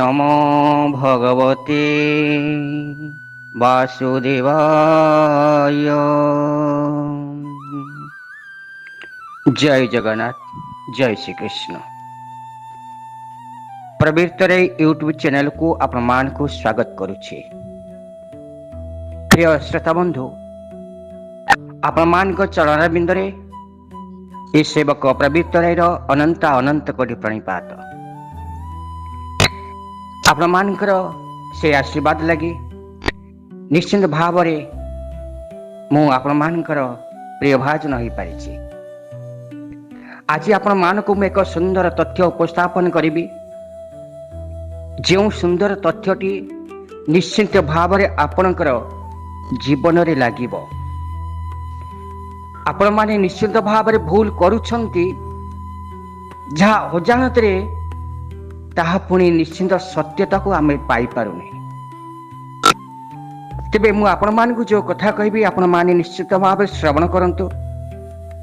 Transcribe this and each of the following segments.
नमो भगवते वासुदेवाय। जय जगन्नाथ, जय श्री कृष्ण। प्रवृत्तर यूट्यूब चैनल को आपण मान को स्वागत करुछे। प्रिय श्रोता बंधु, आपण मान को चरण बिंदरे ए सेवक प्रवृत्तर अनंत अनंत कोटि प्रणिपात। आपण मानकर से आशीर्वाद लगी निश्चिंत भाव मु आपण मानकर प्रिय भाजन हो पारिछि। आज आपण मान को एक सुंदर तथ्य उपस्थापन करी। जो सुंदर तथ्यटी निश्चिंत भाव आपणकर जीवन रे लागिबो। आपण माने निश्चिंत भाव भूल करूछंती जहा अजाणत रे ताहा पुणी निश्चिंत सत्यता को आमे पाई पारुनी। तेबे मु आपण मान को जो कथा कहबी आपण माने निश्चित भाव श्रवण करंतु।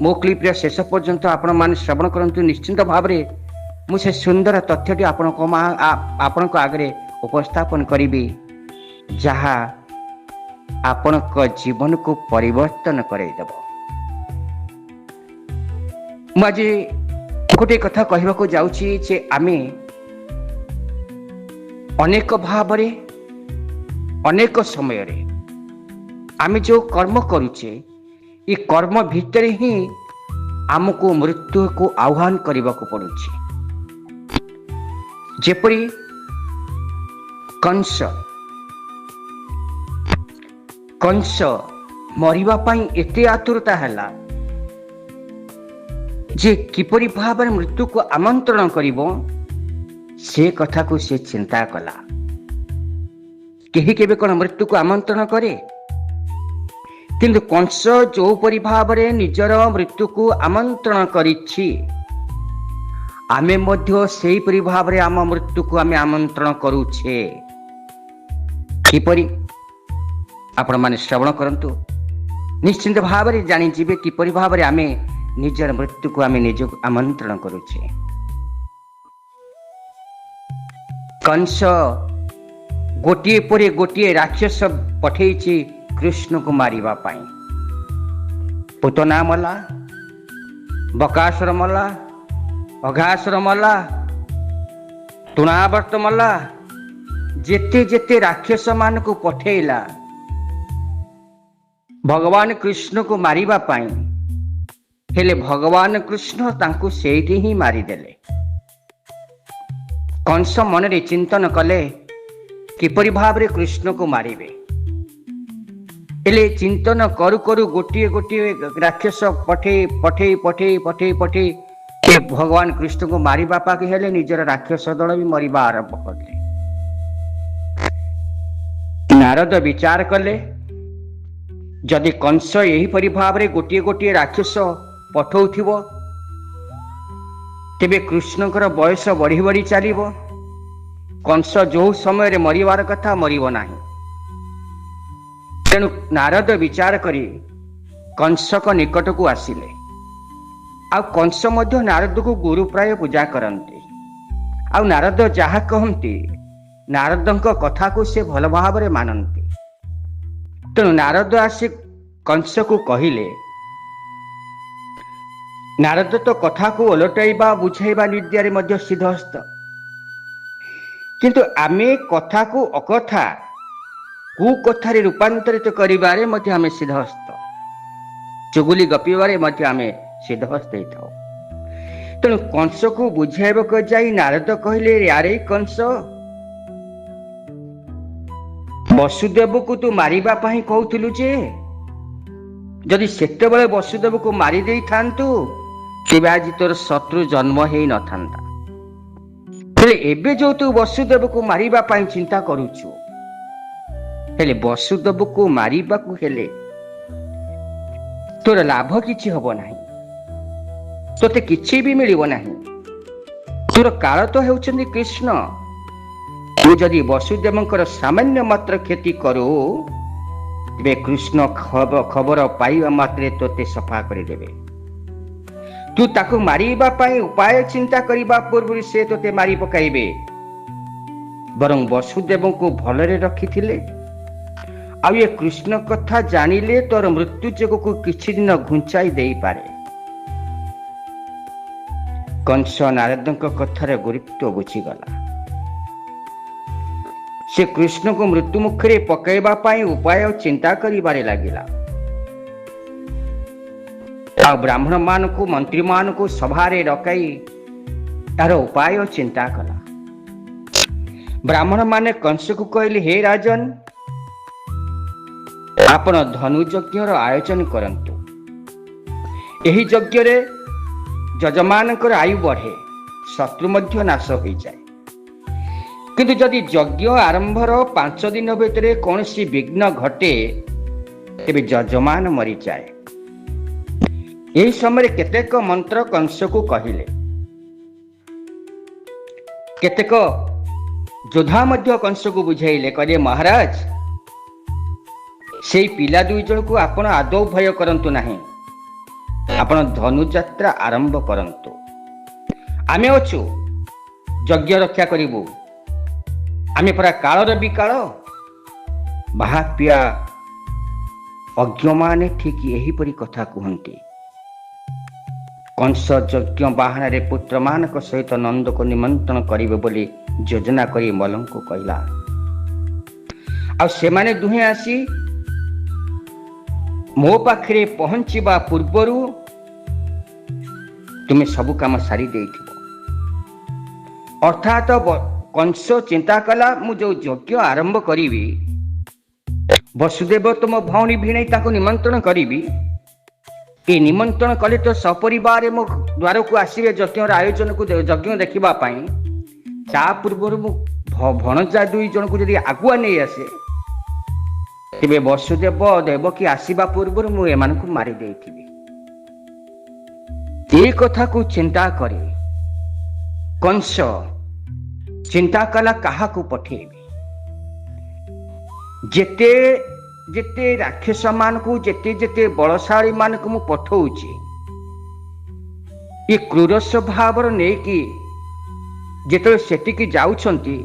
मो क्लिप रे शेष पर्यंत आपण माने श्रवण करंतु। निश्चिंत भाव रे मु से सुंदर तथ्यटी आपण को आगरे उपस्थापन करिबी जहा आपण को जीवन को परिवर्तन करे देबो। मु आज गोटे कथा कहबा को जाउची जे आमे अनेक भाव अनेक समय आमे जो कर्म करुचे ये कर्म भितर ही आमको मृत्यु को आह्वान करने को पड़ुछि। जेपरी कंस मरिबा पाई एते आतुरता हैला जे किपरि भाव मृत्यु को आमंत्रण करिबो से कथा को से चिंता कला। केही केबे कोन मृत्यु को आमंत्रण करे, किंतु कंस जो परि भाव निजर मृत्यु को आमंत्रण करिछि आमे मध्य सेही परि भाव आम मृत्यु को आमे आमंत्रण करूछे। किपरि आपण माने श्रवण करंतु। निश्चिंत भाव जानि जिबे किपरि भाव आमे निजर मृत्यु को आमे निज आमंत्रण करूछे। कंस गोटिए परे गोटिए राक्षस पठेइछि कृष्ण को मारिबा पाई। पुतना मला, बकासुर मला, अघासुर मला, तृणावर्त मला, जेते जेते राक्षस मान को पठेइला भगवान कृष्ण को मारिबा पाई। हेले भगवान कृष्ण तांको सेठी ही मारी देले। कंस मन रे चिंतन कले किपरि भाव रे कृष्ण को मारिबे। हेले चिंतन करू करू गोटिए गोटिए राक्षस पठे पठे पठे पठे पठे भगवान कृष्ण को मारिबा पाके हेले निजर राक्षस दल भी मरिबा आरंभ करले। नारद विचार कले जदि कंस यही परि भाव रे गोटिए गोटिए राक्षस पठौथिबो तेबे कृष्णकर बयस बढ़ी बढ़ी चलिबो। कंस जो समय रे मरिबार कथा मरिबो नाही। तेणु नारद विचार करी कंस को निकट को आसिले। आ कंस मध्य नारद को गुरु प्राय पूजा करते। आ नारद जहा कहती नारदଙ୍କ कथा को से भल भाव रे मानती। तेणु नारद आसी कंस को कहिले। नारद तो कथा को ओलटाइबा बुझाइबा विद्यारे मध्य सिद्धहस्त, किंतु आमे कथा को अकथा कुकथारे रूपांतरित करिबारे मध्य आमे सिद्धहस्त, चुगुली गपिबारे मध्य आमे सिद्धहस्त हेथाउ। तेणु कंस को बुझाइबाक जाई नारद कहिले यारे कंस वसुदेव को तू मारिबा पाई कहूथिलु जे जदि सेते बेले वसुदेव को मारी देई थांतु तेबे आज तोर शत्रु जन्म हेई न थांता। हेले एबे जो तू वसुदेव को मारिबा पाई चिंता करूछु हेले वसुदेव को मारिबा को हेले तोर लाभ किछि हबो नाही, तोते किछि भी मिलिबो नाही। तोर काल तो हेउछन्ति कृष्ण। तू जदि वसुदेवंकर सामान्य मात्र क्षति करू तेबे कृष्ण खबर पाइबा मात्रे तोते सफा करि देबे। तू ताकू मारिबा पाई उपाय चिंता करिबा पूर्व से तोते मारी पकाइबे। ବରଂ ବସୁଦେବଙ୍କୁ ଭଲରେ ରଖିଥିଲେ। ଆଉ ଏ କୃଷ୍ଣ କଥା ଜାଣିଲେ ତୋର ମୃତ୍ୟୁ ଯୋଗକୁ କିଛି ଦିନ ଘୁଞ୍ଚାଇ ଦେଇପାରେ। କଂସ ନାରଦଙ୍କ କଥାର ଗୁରୁତ୍ୱ ବୁଝିଗଲା। ସେ କୃଷ୍ଣଙ୍କୁ ମୃତ୍ୟୁ ମୁଖରେ ପକାଇବା ପାଇଁ ଉପାୟ ଚିନ୍ତା କରିବାରେ ଲାଗିଲା। ଆଉ ବ୍ରାହ୍ମଣ ମାନଙ୍କୁ ମନ୍ତ୍ରୀ ମାନଙ୍କୁ ସଭାରେ ଡକାଇ ତାର ଉପାୟ ଚିନ୍ତା କଲା। ବ୍ରାହ୍ମଣ ମାନେ କଂସକୁ କହିଲେ, ହେ ରାଜନ, ଆପଣ ଧନୁଯଜ୍ଞର ଆୟୋଜନ କରନ୍ତୁ। ଏହି ଯଜ୍ଞରେ ଯଜମାନଙ୍କର ଆୟୁ ବଢ଼େ, ଶତ୍ରୁ ମଧ୍ୟ ନାଶ ହୋଇଯାଏ। କିନ୍ତୁ ଯଦି ଯଜ୍ଞ ଆରମ୍ଭର 5 ଦିନ ଭିତରେ କୌଣସି ବିଘ୍ନ ଘଟେ, ତେବେ ଯଜମାନ ମରିଯାଏ। ଏହି ସମୟରେ କେତେକ ମନ୍ତ୍ର କଂସକୁ କହିଲେ। କେତେକ ଯୋଦ୍ଧା ମଧ୍ୟ କଂସକୁ ବୁଝାଇଲେ, କହିଲେ, ମହାରାଜ, ସେଇ ପିଲା 2 ଜଣଙ୍କୁ ଆପଣ ଆଦୌ ଭୟ କରନ୍ତୁ ନାହିଁ। ଆପଣ ଧନୁଯାତ୍ରା ଆରମ୍ଭ କରନ୍ତୁ। ଆମେ ଅଛୁ, ଯଜ୍ଞ ରକ୍ଷା କରିବୁ। ଆମେ ପରା କାଳର ବିକାଳ। ବାହାପିଆ ଅଜ୍ଞମାନେ ଠିକ୍ ଏହିପରି କଥା କୁହନ୍ତି। କଂସ ଯଜ୍ଞ ବାହାନାରେ ପୁତ୍ରମାନଙ୍କ ସହିତ ନନ୍ଦକୁ ନିମନ୍ତ୍ରଣ କରିବେ ବୋଲି ଯୋଜନା କରି ମଲ୍ଲଙ୍କୁ କହିଲା। ଆଉ ସେମାନେ ଦୁହେଁ ଆସି ମୋ ପାଖରେ ପହଞ୍ଚିବା ପୂର୍ବରୁ ତୁମେ ସବୁ କାମ ସାରି ଦେଇଥିବ। ଅର୍ଥାତ୍ କଂସ ଚିନ୍ତା କଲା, ମୁଁ ଯୋଉ ଯଜ୍ଞ ଆରମ୍ଭ କରିବି, ବସୁଦେବ ତୁମ ଭଉଣୀ ଭିଣେଇ ତାଙ୍କୁ ନିମନ୍ତ୍ରଣ କରିବି। ଏ ନିମନ୍ତ୍ରଣ କଲେ ତ ସପରିବାର ମୋ ଦ୍ୱାରକୁ ଆସିବେ ଯଜ୍ଞର ଆୟୋଜନକୁ, ଯଜ୍ଞ ଦେଖିବା ପାଇଁ। ତା ପୂର୍ବରୁ ମୁଁ ଭଣଜା 2 ଜଣଙ୍କୁ ଯଦି ଆଗୁଆ ନେଇ ଆସେ, ତେବେ ବସୁଦେବ ଦେବକୀ ଆସିବା ପୂର୍ବରୁ ମୁଁ ଏମାନଙ୍କୁ ମାରି ଦେଇଥିବି। ଏ କଥାକୁ ଚିନ୍ତା କରି କଂସ ଚିନ୍ତା କଲା, କାହାକୁ ପଠେଇବି। ଯେତେ ଯେତେ ରାକ୍ଷସ ମାନଙ୍କୁ, ଯେତେ ବଳଶାଳୀ ମାନଙ୍କୁ ମୁଁ ପଠଉଛି, ଏ କ୍ରୂର ସ୍ୱଭାବର ନେଇକି ଯେତେବେଳେ ସେଠିକି ଯାଉଛନ୍ତି,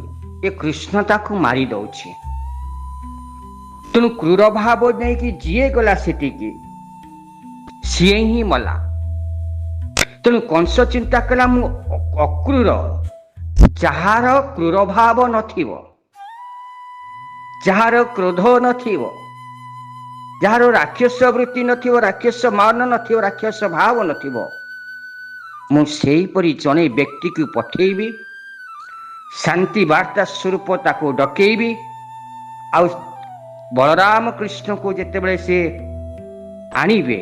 ଏ କୃଷ୍ଣ ତାକୁ ମାରି ଦଉଛି। ତେଣୁ କ୍ରୂର ଭାବ ନେଇକି ଯିଏ ଗଲା ସେଠିକି, ସିଏ ହିଁ ମଲା। ତେଣୁ କଂସ ଚିନ୍ତା କଲା, ମୁଁ ଅକ୍ରୂର, ଯାହାର କ୍ରୂର ଭାବ ନଥିବ, ଯାହାର କ୍ରୋଧ ନଥିବ, ଯାହାର ରାକ୍ଷସ ବୃତ୍ତି ନଥିବ, ରାକ୍ଷସ ମାନ ନଥିବ, ରାକ୍ଷସ ଭାବ ନଥିବ, ମୁଁ ସେଇପରି ଜଣେ ବ୍ୟକ୍ତିକୁ ପଠେଇବି। ଶାନ୍ତି ବାର୍ତ୍ତା ସ୍ୱରୂପ ତାକୁ ଡକେଇବି। ଆଉ ବଳରାମ କୃଷ୍ଣକୁ ଯେତେବେଳେ ସେ ଆଣିବେ,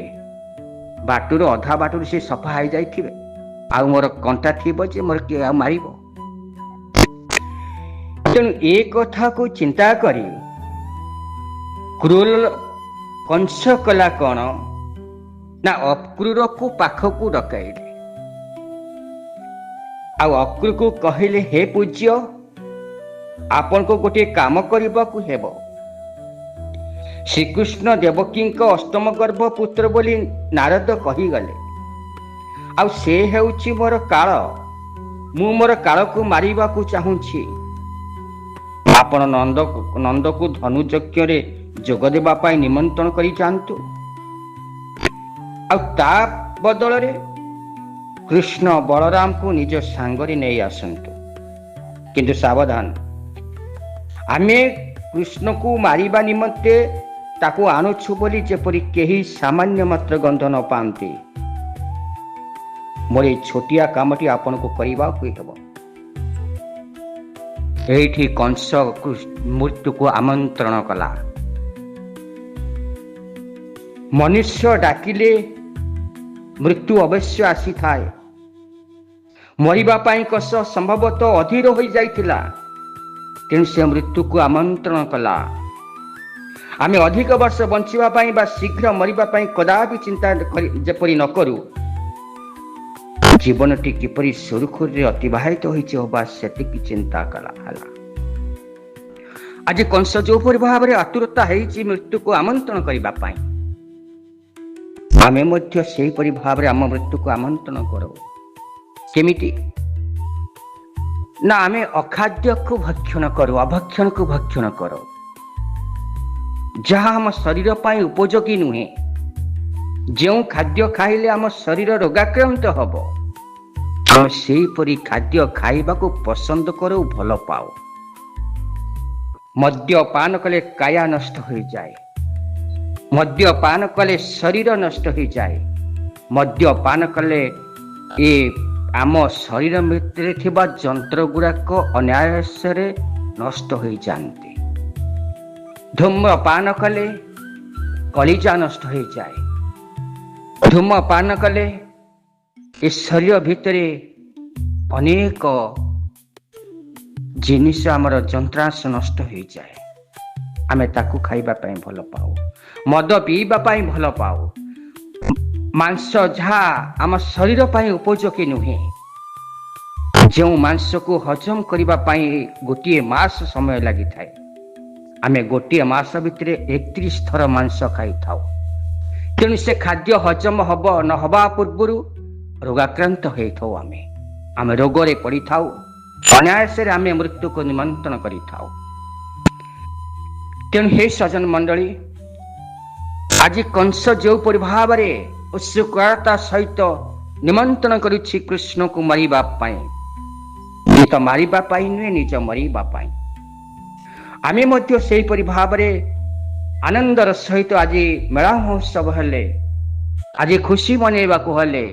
ବାଟରୁ ଅଧା ବାଟରୁ ସେ ସଫା ହେଇଯାଇଥିବେ। ଆଉ ମୋର କଣ୍ଟା ଥିବ ଯେ ମୋର କିଏ ଆଉ ମାରିବ। ତେଣୁ ଏ କଥାକୁ ଚିନ୍ତା କରି କ୍ରୂର କଂସ କଲା କ'ଣ ନା, ଅକ୍ରୂରକୁ ପାଖକୁ ଡକାଇଲେ। ଆଉ ଅକ୍ରୂରକୁ କହିଲେ, ହେ ପୂଜ୍ୟ, ଆପଣଙ୍କୁ ଗୋଟିଏ କାମ କରିବାକୁ ହେବ। ଶ୍ରୀକୃଷ୍ଣ ଦେବକୀଙ୍କ ଅଷ୍ଟମ ଗର୍ଭ ପୁତ୍ର ବୋଲି ନାରଦ କହିଗଲେ। ଆଉ ସେ ହେଉଛି ମୋର କାଳ। ମୁଁ ମୋର କାଳକୁ ମାରିବାକୁ ଚାହୁଁଛି। ଆପଣ ନନ୍ଦକୁ ଧନୁଯଜ୍ଞରେ ଯୋଗ ଦେବା ପାଇଁ ନିମନ୍ତ୍ରଣ କରି ଯାଆନ୍ତୁ। ଆଉ ତା ବଦଳରେ କୃଷ୍ଣ ବଳରାମକୁ ନିଜ ସାଙ୍ଗରେ ନେଇ ଆସନ୍ତୁ। କିନ୍ତୁ ସାବଧାନ, ଆମେ କୃଷ୍ଣକୁ ମାରିବା ନିମନ୍ତେ ତାକୁ ଆଣୁଛୁ ବୋଲି ଯେପରି କେହି ସାମାନ୍ୟ ମାତ୍ର ଗନ୍ଧ ନ ପାଆନ୍ତି। ମୋର এই ଛୋଟିଆ କାମଟି ଆପଣଙ୍କୁ କରିବାକୁ ହେବ। ଏଇଠି କଂସ ମୃତ୍ୟୁକୁ ଆମନ୍ତ୍ରଣ କଲା। ମନୁଷ୍ୟ ଡାକିଲେ ମୃତ୍ୟୁ ଅବଶ୍ୟ ଆସିଥାଏ। ମରିବା ପାଇଁ କଂସ ସମ୍ଭବତଃ ଅଧୀର ହୋଇଯାଇଥିଲା। ତେଣୁ ସେ ମୃତ୍ୟୁକୁ ଆମନ୍ତ୍ରଣ କଲା। ଆମେ ଅଧିକ ବର୍ଷ ବଞ୍ଚିବା ପାଇଁ ବା ଶୀଘ୍ର ମରିବା ପାଇଁ କଦାପି ଚିନ୍ତା ଯେପରି ନ କରୁ, ଜୀବନଟି କିପରି ସୁରୁଖୁରୁରେ ଅତିବାହିତ ହୋଇଯିବ ସେତିକି ଚିନ୍ତା କଲା ହେଲା। ଆଜି କଂସ ଯୋଉପରି ଭାବରେ ଆତୁରତା ହେଇଛି ମୃତ୍ୟୁକୁ ଆମନ୍ତ୍ରଣ କରିବା ପାଇଁ, ଆମେ ମଧ୍ୟ ସେହିପରି ଭାବରେ ଆମ ମୃତ୍ୟୁକୁ ଆମନ୍ତ୍ରଣ କରୁ। କେମିତି? ନା ଆମେ ଅଖାଦ୍ୟକୁ ଭକ୍ଷଣ କରୁ, ଅଭକ୍ଷଣକୁ ଭକ୍ଷଣ କରୁ, ଯାହା ଆମ ଶରୀର ପାଇଁ ଉପଯୋଗୀ ନୁହେଁ। ଯେଉଁ ଖାଦ୍ୟ ଖାଇଲେ ଆମ ଶରୀର ରୋଗାକ୍ରାନ୍ତ ହେବ, ଆମେ ସେହିପରି ଖାଦ୍ୟ ଖାଇବାକୁ ପସନ୍ଦ କରୁ, ଭଲ ପାଉ। ମଦ୍ୟପାନ କଲେ କାୟା ନଷ୍ଟ ହୋଇଯାଏ, ମଦ୍ୟପାନ କଲେ ଶରୀର ନଷ୍ଟ ହୋଇଯାଏ, ମଦ୍ୟପାନ କଲେ ଏ ଆମ ଶରୀର ଭିତରେ ଥିବା ଯନ୍ତ୍ର ଗୁଡ଼ାକ ଅନାୟାସରେ ନଷ୍ଟ ହୋଇଯାଆନ୍ତି। ଧୂମ୍ରପାନ କଲେ କଲିଜା ନଷ୍ଟ ହୋଇଯାଏ, ଧୂମପାନ କଲେ ଏ ଶରୀର ଭିତରେ ଅନେକ ଜିନିଷ ଆମର ଯନ୍ତ୍ରାଂଶ ନଷ୍ଟ ହୋଇଯାଏ। ଆମେ ତାକୁ ଖାଇବା ପାଇଁ ଭଲ ପାଉ, ମଦ ପିଇବା ପାଇଁ ଭଲ ପାଉ। ମାଂସ ଯାହା ଆମ ଶରୀର ପାଇଁ ଉପଯୋଗୀ ନୁହେଁ, ଯେଉଁ ମାଂସକୁ ହଜମ କରିବା ପାଇଁ ଗୋଟିଏ ମାସ ସମୟ ଲାଗିଥାଏ, ଆମେ ଗୋଟିଏ ମାସ ଭିତରେ 31 ଥର ମାଂସ ଖାଇଥାଉ। ତେଣୁ ସେ ଖାଦ୍ୟ ହଜମ ହବ ନ ହେବା ପୂର୍ବରୁ ରୋଗାକ୍ରାନ୍ତ ହୋଇଥାଉ। ଆମେ ରୋଗରେ ପଡ଼ିଥାଉ, ଅନାୟାସରେ ଆମେ ମୃତ୍ୟୁକୁ ନିମନ୍ତ୍ରଣ କରିଥାଉ। ତେଣୁ ହେ ସଜ୍ଜନ ମଣ୍ଡଳୀ, ଆଜି କଂସ ଯେଉଁପରି ଭାବରେ ଉତ୍ସୁକତା ସହିତ ନିମନ୍ତ୍ରଣ କରୁଛି କୃଷ୍ଣକୁ ମାରିବା ପାଇଁ, ତ ମାରିବା ପାଇଁ ନୁହେଁ, ନିଜ ମରିବା ପାଇଁ। ଆମେ ମଧ୍ୟ ସେହିପରି ଭାବରେ ଆନନ୍ଦର ସହିତ ଆଜି ମେଳା ମହୋତ୍ସବ ହେଲେ, ଆଜି ଖୁସି ମନେଇବାକୁ ହେଲେ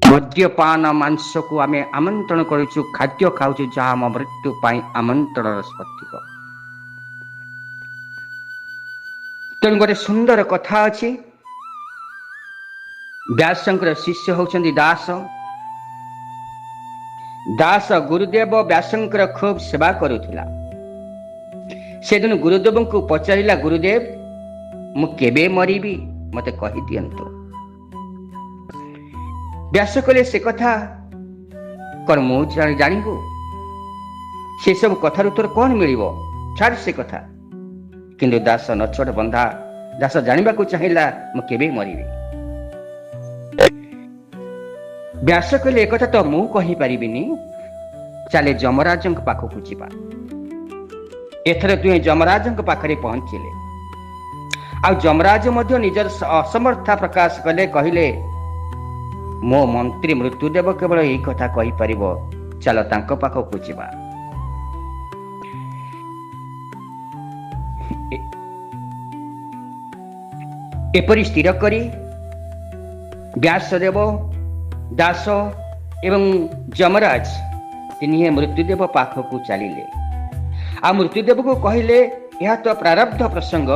ମଦ୍ୟପାନ ମାଂସକୁ ଆମେ ଆମନ୍ତ୍ରଣ କରୁଛୁ, ଖାଦ୍ୟ ଖାଉଛୁ, ଯାହା ଆମ ମୃତ୍ୟୁ ପାଇଁ ଆମନ୍ତ୍ରଣର ସଠିକ। ତେଣୁ ଗୋଟେ ସୁନ୍ଦର କଥା ଅଛି, ବ୍ୟାସଙ୍କର ଶିଷ୍ୟ ହେଉଛନ୍ତି ଦାସ। ଦାସ ଗୁରୁଦେବ ବ୍ୟାସଙ୍କର ଖୁବ୍ ସେବା କରୁଥିଲା। ସେଦିନ ଗୁରୁଦେବଙ୍କୁ ପଚାରିଲା, ଗୁରୁଦେବ ମୁଁ କେବେ ମରିବି ମତେ କହିଦିଅନ୍ତୁ। ବ୍ୟାସ କହିଲେ, ସେ କଥା କଣ ମୁଁ ଜାଣିବୁ? ସେସବୁ କଥାରୁ ତୋର କଣ ମିଳିବ? ଛାଡ ସେ କଥା। କିନ୍ତୁ ଦାସ ନଛୋଟ ବନ୍ଧା, ଦାସ ଜାଣିବାକୁ ଚାହିଁଲା ମୁଁ କେବେ ମରିବି। ବ୍ୟାସ କହିଲେ, ଏକଥା ତ ମୁଁ କହିପାରିବିନି, ଚାଲେ ଯମରାଜଙ୍କ ପାଖକୁ ଯିବା। ଏଥର ଦୁହେଁ ଯମରାଜଙ୍କ ପାଖରେ ପହଞ୍ଚିଲେ। ଆଉ ଯମରାଜ ମଧ୍ୟ ନିଜର ଅସମର୍ଥା ପ୍ରକାଶ କଲେ, କହିଲେ ମୋ ମନ୍ତ୍ରୀ ମୃତ୍ୟୁଦେବ କେବଳ ଏଇ କଥା କହିପାରିବ, ଚାଲ ତାଙ୍କ ପାଖକୁ ଯିବା। ଏପରି ସ୍ଥିର କରି ବ୍ୟାସଦେବ, ଦାସ ଏବଂ ଯମରାଜ ତିନିହେଁ ମୃତ୍ୟୁଦେବ ପାଖକୁ ଚାଲିଲେ। ଆଉ ମୃତ୍ୟୁଦେବକୁ କହିଲେ, ଏହା ତ ପ୍ରାରବ୍ଧ ପ୍ରସଙ୍ଗ,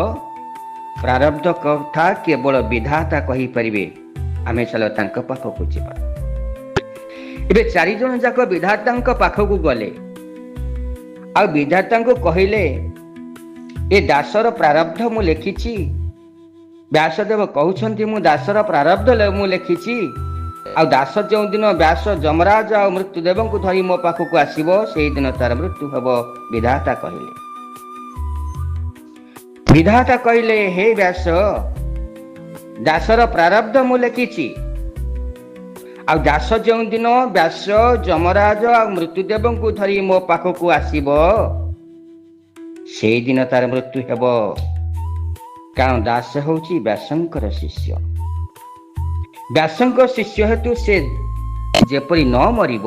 ପ୍ରାରବ୍ଧ କଥା କେବଳ ବିଧାତା କହିପାରିବେ, ଆମେ ଚାଲ ତାଙ୍କ ପାଖକୁ ଯିବା। ଏବେ 4 ଜଣ ଯାକ ବିଧାତାଙ୍କ ପାଖକୁ ଗଲେ। ଆଉ ବିଧାତାଙ୍କୁ କହିଲେ, ଏ ଦାସର ପ୍ରାରବ୍ଧ ମୁଁ ଲେଖିଛି। ବ୍ୟାସଦେବ କହୁଛନ୍ତି, ମୁଁ ଦାସର ପ୍ରାରବ୍ଧ ମୁଁ ଲେଖିଛି। ଆଉ ଦାସ ଯେଉଁଦିନ ବ୍ୟାସ ଯମରାଜ ଆଉ ମୃତ୍ୟୁଦେବଙ୍କୁ ଧରି ମୋ ପାଖକୁ ଆସିବ, ସେଇଦିନ ତାର ମୃତ୍ୟୁ ହେବ, ବିଧାତା କହିଲେ। ବିଧାତା କହିଲେ, ହେ ବ୍ୟାସ, ଦାସର ପ୍ରାରବ୍ଧ ମୁଁ ଲେଖିଛି। ଆଉ ଦାସ ଯେଉଁଦିନ ବ୍ୟାସ ଯମରାଜ ଆଉ ମୃତ୍ୟୁଦେବଙ୍କୁ ଧରି ମୋ ପାଖକୁ ଆସିବ, ସେଇଦିନ ତାର ମୃତ୍ୟୁ ହେବ। କାରଣ ଦାସ ହେଉଛି ବ୍ୟାସଙ୍କର ଶିଷ୍ୟ। ବ୍ୟାସଙ୍କ ଶିଷ୍ୟ ହେତୁ ସେ ଯେପରି ନ ମରିବ,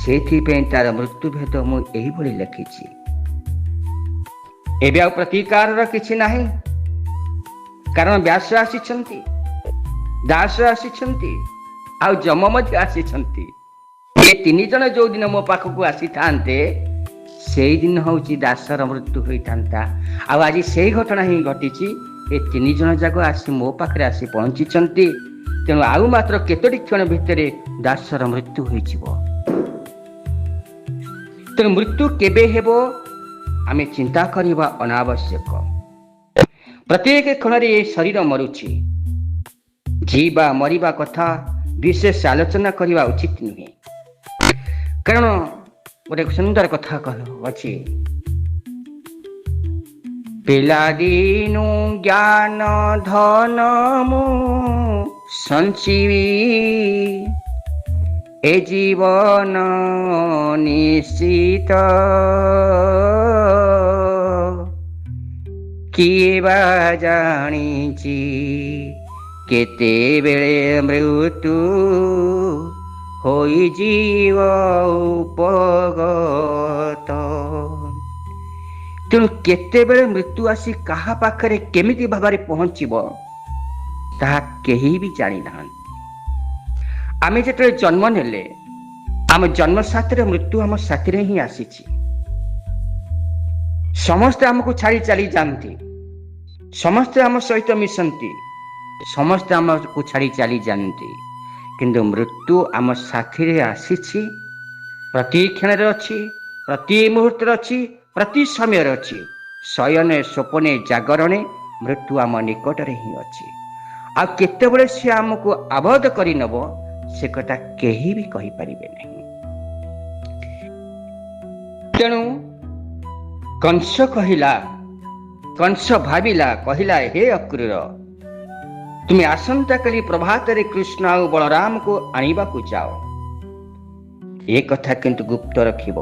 ସେଥିପାଇଁ ତାର ମୃତ୍ୟୁଭେଦ ମୁଁ ଏହିଭଳି ଲେଖିଛି। ଏବେ ଆଉ ପ୍ରତିକାରର କିଛି ନାହିଁ, କାରଣ ବ୍ୟାସ ଆସିଛନ୍ତି, ଦାସ ଆସିଛନ୍ତି, ଆଉ ଯମ ମଧ୍ୟ ଆସିଛନ୍ତି। ଏ 3 ଜଣ ଯୋଉଦିନ ମୋ ପାଖକୁ ଆସିଥାନ୍ତେ, ସେଇଦିନ ହେଉଛି ଦାସର ମୃତ୍ୟୁ ହୋଇଥାନ୍ତା। ଆଉ ଆଜି ସେଇ ଘଟଣା ହିଁ ଘଟିଛି। ଏ 3 ଜଣ ଯାକ ଆସି ମୋ ପାଖରେ ଆସି ପହଞ୍ଚିଛନ୍ତି। ତେଣୁ ଆଉ ମାତ୍ର କେତୋଟି କ୍ଷଣ ଭିତରେ ଦାସର ମୃତ୍ୟୁ ହୋଇଯିବ। ତେଣୁ ମୃତ୍ୟୁ କେବେ ହେବ ଆମେ ଚିନ୍ତା କରିବା ଅନାବଶ୍ୟକ। ପ୍ରତ୍ୟେକ କ୍ଷଣରେ ଏ ଶରୀର ମରୁଛି। ଯିବା ମରିବା କଥା ବିଶେଷ ଆଲୋଚନା କରିବା ଉଚିତ ନୁହେଁ। କାରଣ ଗୋଟେ ସୁନ୍ଦର କଥା ଅଛି, ପିଲାଦିନୁ ଜ୍ଞାନ ଧନ ମୁଁ ସଞ୍ଚିବି, ଏ ଜୀବନ ନିଶ୍ଚିତ କିଏ ବା ଜାଣିଛି କେତେବେଳେ ମୃତ୍ୟୁ ହୋଇଯିବ ଉପଗତ। ତେଣୁ କେତେବେଳେ ମୃତ୍ୟୁ ଆସି କାହା ପାଖରେ କେମିତି ଭାବରେ ପହଞ୍ଚିବ ତାହା କେହି ବି ଜାଣିନାହାନ୍ତି। ଆମେ ଯେତେବେଳେ ଜନ୍ମ ନେଲେ ଆମ ଜନ୍ମ ସାଥିରେ ମୃତ୍ୟୁ ଆମ ସାଥିରେ ହିଁ ଆସିଛି। ସମସ୍ତେ ଆମକୁ ଛାଡ଼ି ଚାଲି ଯାଆନ୍ତି, ସମସ୍ତେ ଆମ ସହିତ ମିଶନ୍ତି, ସମସ୍ତେ ଆମକୁ ଛାଡ଼ି ଚାଲି ଯାଆନ୍ତି, କିନ୍ତୁ ମୃତ୍ୟୁ ଆମ ସାଥିରେ ଆସିଛି। ପ୍ରତି କ୍ଷଣରେ ଅଛି, ପ୍ରତି ମୁହୂର୍ତ୍ତରେ ଅଛି, ପ୍ରତି ସମୟରେ ଅଛି। ଶୟନେ ସ୍ୱପନେ ଜାଗରଣେ ମୃତ୍ୟୁ ଆମ ନିକଟରେ ହିଁ ଅଛି। ଆଉ କେତେବେଳେ ସେ ଆମକୁ ଆବଦ୍ଧ କରିନେବ ସେ କଥା କେହି ବି କହିପାରିବେ ନାହିଁ। ତେଣୁ କଂସ ଭାବିଲା, କହିଲା, ହେ ଅକ୍ରୂର, ତୁମେ ଆସନ୍ତାକାଲି ପ୍ରଭାତରେ କୃଷ୍ଣ ଆଉ ବଳରାମକୁ ଆଣିବାକୁ ଯାଅ। ଏ କଥା କିନ୍ତୁ ଗୁପ୍ତ ରଖିବ।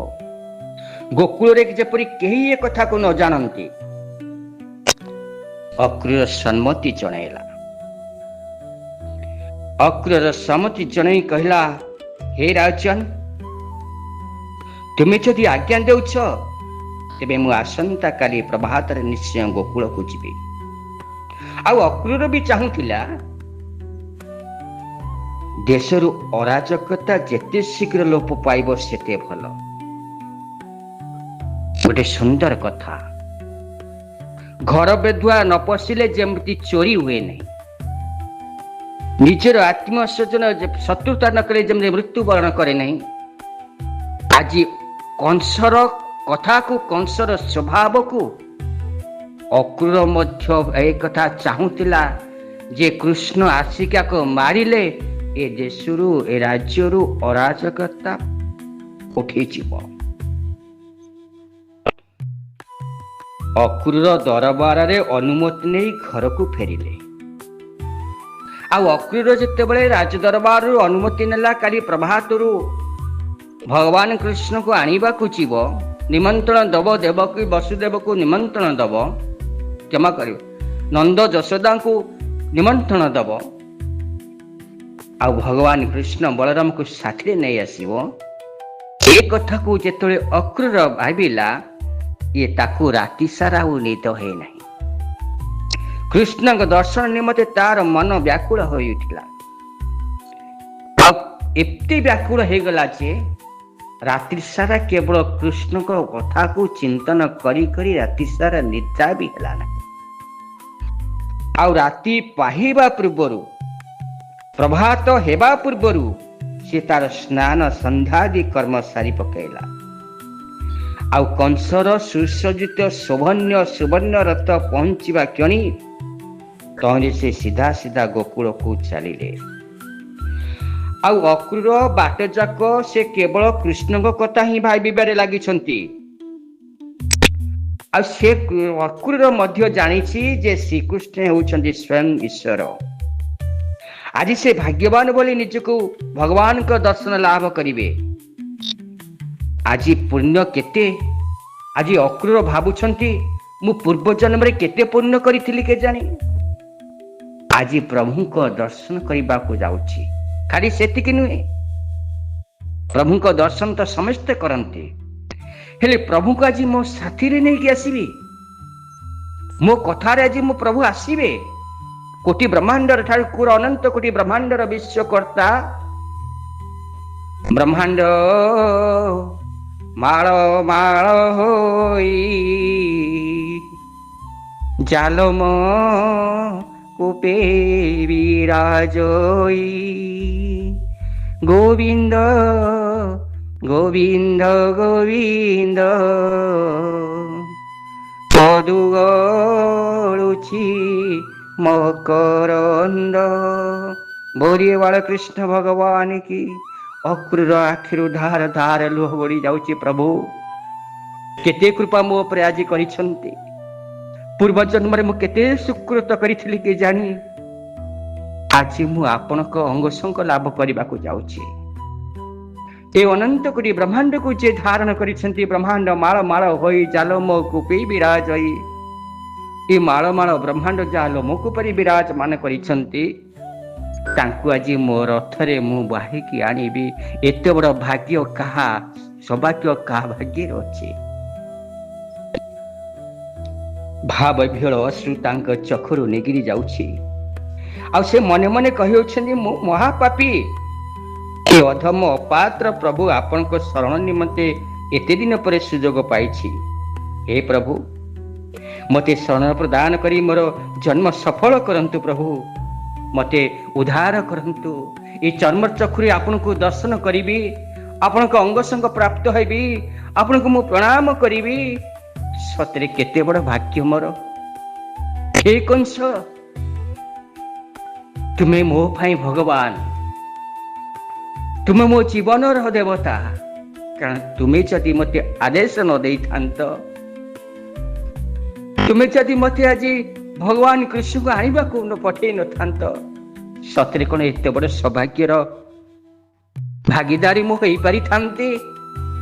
ଗୋକୁଳରେ ଯେପରି କେହି ଏ କଥାକୁ ନ ଜାଣନ୍ତି। ଅକ୍ରୂର ସମ୍ମତି ଜଣାଇଲା। ଅକ୍ରୂର ସମ୍ମତି ଜଣାଇ କହିଲା, ହେ ରାଜନ, ତୁମେ ଯଦି ଆଜ୍ଞା ଦେଉଛ ତେବେ ମୁଁ ଆସନ୍ତାକାଲି ପ୍ରଭାତରେ ନିଶ୍ଚୟ ଗୋକୁଳକୁ ଯିବି। ଆଉ ଅକ୍ରୂର ବି ଚାହୁଁଥିଲା ଦେଶରୁ ଅରାଜକତା ଯେତେ ଶୀଘ୍ର ଲୋପ ପାଇବ ସେତେ ଭଲ। ଗୋଟେ ସୁନ୍ଦର କଥା, ଘର ବେଧୁଆ ନ ପଶିଲେ ଯେମିତି ଚୋରି ହୁଏ ନାହିଁ, ନିଜର ଆତ୍ମୀୟ ସ୍ୱଜନ ଶତ୍ରୁତା ନ କଲେ ଯେମିତି ମୃତ୍ୟୁବରଣ କରେ ନାହିଁ। ଆଜି କଂସର କଥାକୁ, କଂସର ସ୍ୱଭାବକୁ ଅକ୍ରୂର ମଧ୍ୟ ଏ କଥା ଚାହୁଁଥିଲା ଯେ କୃଷ୍ଣ ଆସିକାକୁ ମାରିଲେ ଏ ଦେଶରୁ, ଏ ରାଜ୍ୟରୁ ଅରାଜକତା ଉଠିଯିବ। ଅକ୍ରୂର ଦରବାରରେ ଅନୁମତି ନେଇ ଘରକୁ ଫେରିଲେ। ଆଉ ଅକ୍ରୂର ଯେତେବେଳେ ରାଜଦରବାରରୁ ଅନୁମତି ନେଲା କାଲି ପ୍ରଭାତରୁ ଭଗବାନ କୃଷ୍ଣକୁ ଆଣିବାକୁ ଯିବ, ନିମନ୍ତ୍ରଣ ଦବ, ଦେବକୀ ବସୁଦେବକୁ ନିମନ୍ତ୍ରଣ ଦବ, କ୍ଷମା କରିବ, ନନ୍ଦ ଯଶୋଦାଙ୍କୁ ନିମନ୍ତ୍ରଣ ଦବ, ଆଉ ଭଗବାନ କୃଷ୍ଣ ବଳରାମକୁ ସାଥିରେ ନେଇ ଆସିବ। ଏ କଥାକୁ ଯେତେବେଳେ ଅକ୍ରୂର ଭାବିଲା, ଇଏ ତାକୁ ରାତି ସାରା ଆଉ ନିଦ ହୁଏ ନାହିଁ। କୃଷ୍ଣଙ୍କ ଦର୍ଶନ ନିମନ୍ତେ ତାର ମନ ବ୍ୟାକୁଳ ହୋଇ ଉଠିଲା। ଆଉ ଏତେ ବ୍ୟାକୁଳ ହେଇଗଲା ଯେ ରାତି ସାରା କେବଳ କୃଷ୍ଣଙ୍କ କଥାକୁ ଚିନ୍ତନ କରି କରି ରାତି ସାରା ନିଦ୍ରା ବି ହେଲା ନାହିଁ। ଆଉ ରାତି ପାହିବା ପୂର୍ବରୁ, ପ୍ରଭାତ ହେବା ପୂର୍ବରୁ ସେ ତାର ସ୍ନାନ ସନ୍ଧ୍ୟାଦି କର୍ମ ସାରି ପକାଇଲା। ଆଉ କଂସର ସୁସଜ୍ଜିତ ସୁବର୍ଣ୍ଣ ରଥ ପହଞ୍ଚିବା କ୍ଷଣି ତହିଁରେ ସେ ସିଧା ସିଧା ଗୋକୁଳକୁ ଚାଲିଲେ। ଆଉ ଅକ୍ରୂର ବାଟ ଯାକ ସେ କେବଳ କୃଷ୍ଣଙ୍କ କଥା ହିଁ ଭାବିବାରେ ଲାଗିଛନ୍ତି। ଆଉ ସେ ଅକ୍ରୂର ମଧ୍ୟ ଜାଣିଛି ଯେ ଶ୍ରୀକୃଷ୍ଣ ହେଉଛନ୍ତି ସ୍ୱୟଂ ଈଶ୍ୱର। ଆଜି ସେ ଭାଗ୍ୟବାନ ବୋଲି ନିଜକୁ ଭଗବାନଙ୍କ ଦର୍ଶନ ଲାଭ କରିବେ। ଆଜି ପୁଣ୍ୟ କେତେ, ଆଜି ଅକ୍ରୂର ଭାବୁଛନ୍ତି ମୁଁ ପୂର୍ବ ଜନ୍ମରେ କେତେ ପୁଣ୍ୟ କରିଥିଲି କେଜାଣି, ଆଜି ପ୍ରଭୁଙ୍କ ଦର୍ଶନ କରିବାକୁ ଯାଉଛି। ଖାଲି ସେତିକି ନୁହେଁ, ପ୍ରଭୁଙ୍କ ଦର୍ଶନ ତ ସମସ୍ତେ କରନ୍ତି, ହେଲେ ପ୍ରଭୁଙ୍କୁ ଆଜି ମୋ ସାଥିରେ ନେଇକି ଆସିବି, ମୋ କଥାରେ ଆଜି ମୋ ପ୍ରଭୁ ଆସିବେ। କୋଟି ବ୍ରହ୍ମାଣ୍ଡର ଠାକୁର, ଅନନ୍ତ କୋଟି ବ୍ରହ୍ମାଣ୍ଡର ବିଶ୍ୱକର୍ତ୍ତା, ବ୍ରହ୍ମାଣ୍ଡ ମାଳ ମାଳ ହୋଇ ଜାଲମ କୂପେ ବିରାଜୋଇ, ଗୋବିନ୍ଦ ଗୋବିନ୍ଦ ଗୋବିନ୍ଦ ପଦୁ ଗଳୁଛି ମକରନ୍ଦ। ବୋଲିଏ ବାଳକୃଷ୍ଣ ଭଗବାନ କି। ଅକ୍ରୂର ଆଖିରୁ ଧାର ଧାର ଲୁହ ଗଡ଼ି ଯାଉଛି। ପ୍ରଭୁ କେତେ କୃପା ମୋ ଉପରେ ଆଜି କରିଛନ୍ତି, ପୂର୍ବ ଜନ୍ମରେ ମୁଁ କେତେ ସୁକୃତ କରିଥିଲି କେଜାଣି, ଆଜି ମୁଁ ଆପଣଙ୍କ ଅଙ୍ଗ ସଙ୍ଗ ଲାଭ କରିବାକୁ ଯାଉଛି। ए अनंत कोटी ब्रह्मांड को जे धारण करिसेंती ब्रह्मांड माଳ माଳ होई जालमକୁ ପି ବିରାଜ ହୋଇ ଏ ମାଳ ମାଳ ବ୍ରହ୍ମାଣ୍ଡ ଜାଲମକୁ ପରି ବିରାଜମାନ କରିଛନ୍ତି ତାଙ୍କୁ ଆଜି ମୋ ରଥରେ ମୁଁ ବାହିକି ଆଣିବି। ଏତେ ବଡ଼ ଭାଗ୍ୟ କାହା ସୌଭାଗ୍ୟ କାହା ଭାଗ୍ୟରେ ଅଛି? ଭାବ ବିହଳ ଅଶ୍ରୁ ତାଙ୍କ ଚକ୍ଷୁରୁ ନିଗିରି ଯାଉଛି। ଆଉ ସେ ମନେ ମନେ କହିଉଛନ୍ତି ମୁଁ ମହାପାପୀ, ଏ ଅଧମ ଅପାତ୍ର ପ୍ରଭୁ ଆପଣଙ୍କ ଶରଣ ନିମନ୍ତେ ଏତେ ଦିନ ପରେ ସୁଯୋଗ ପାଇଛି। ହେ ପ୍ରଭୁ, ମୋତେ ଶରଣ ପ୍ରଦାନ କରି ମୋର ଜନ୍ମ ସଫଳ କରନ୍ତୁ। ପ୍ରଭୁ, ମୋତେ ଉଦ୍ଧାର କରନ୍ତୁ। ଏ ଚର୍ମ ଚକ୍ଷୁରେ ଆପଣଙ୍କୁ ଦର୍ଶନ କରିବି, ଆପଣଙ୍କ ଅଙ୍ଗସଙ୍ଗ ପ୍ରାପ୍ତ ହେବି, ଆପଣଙ୍କୁ ମୁଁ ପ୍ରଣାମ କରିବି। ସତରେ କେତେ ବଡ଼ ଭାଗ୍ୟ ମୋର। ହେ କଂସ, ତୁମେ ମୋ ପାଇଁ ଭଗବାନ, ତୁମେ ମୋ ଜୀବନର ଦେବତା। କାରଣ ତୁମେ ଯଦି ମୋତେ ଆଦେଶ ନ ଦେଇଥାନ୍ତ, ତୁମେ ଯଦି ମୋତେ ଆଜି ଭଗବାନ କୃଷ୍ଣଙ୍କୁ ଆଣିବାକୁ ପଠେଇ ନଥାନ୍ତ, ସତରେ କଣ ଏତେ ବଡ଼ ସୌଭାଗ୍ୟର ଭାଗିଦାରୀ ମୁଁ ହେଇପାରିଥାନ୍ତି?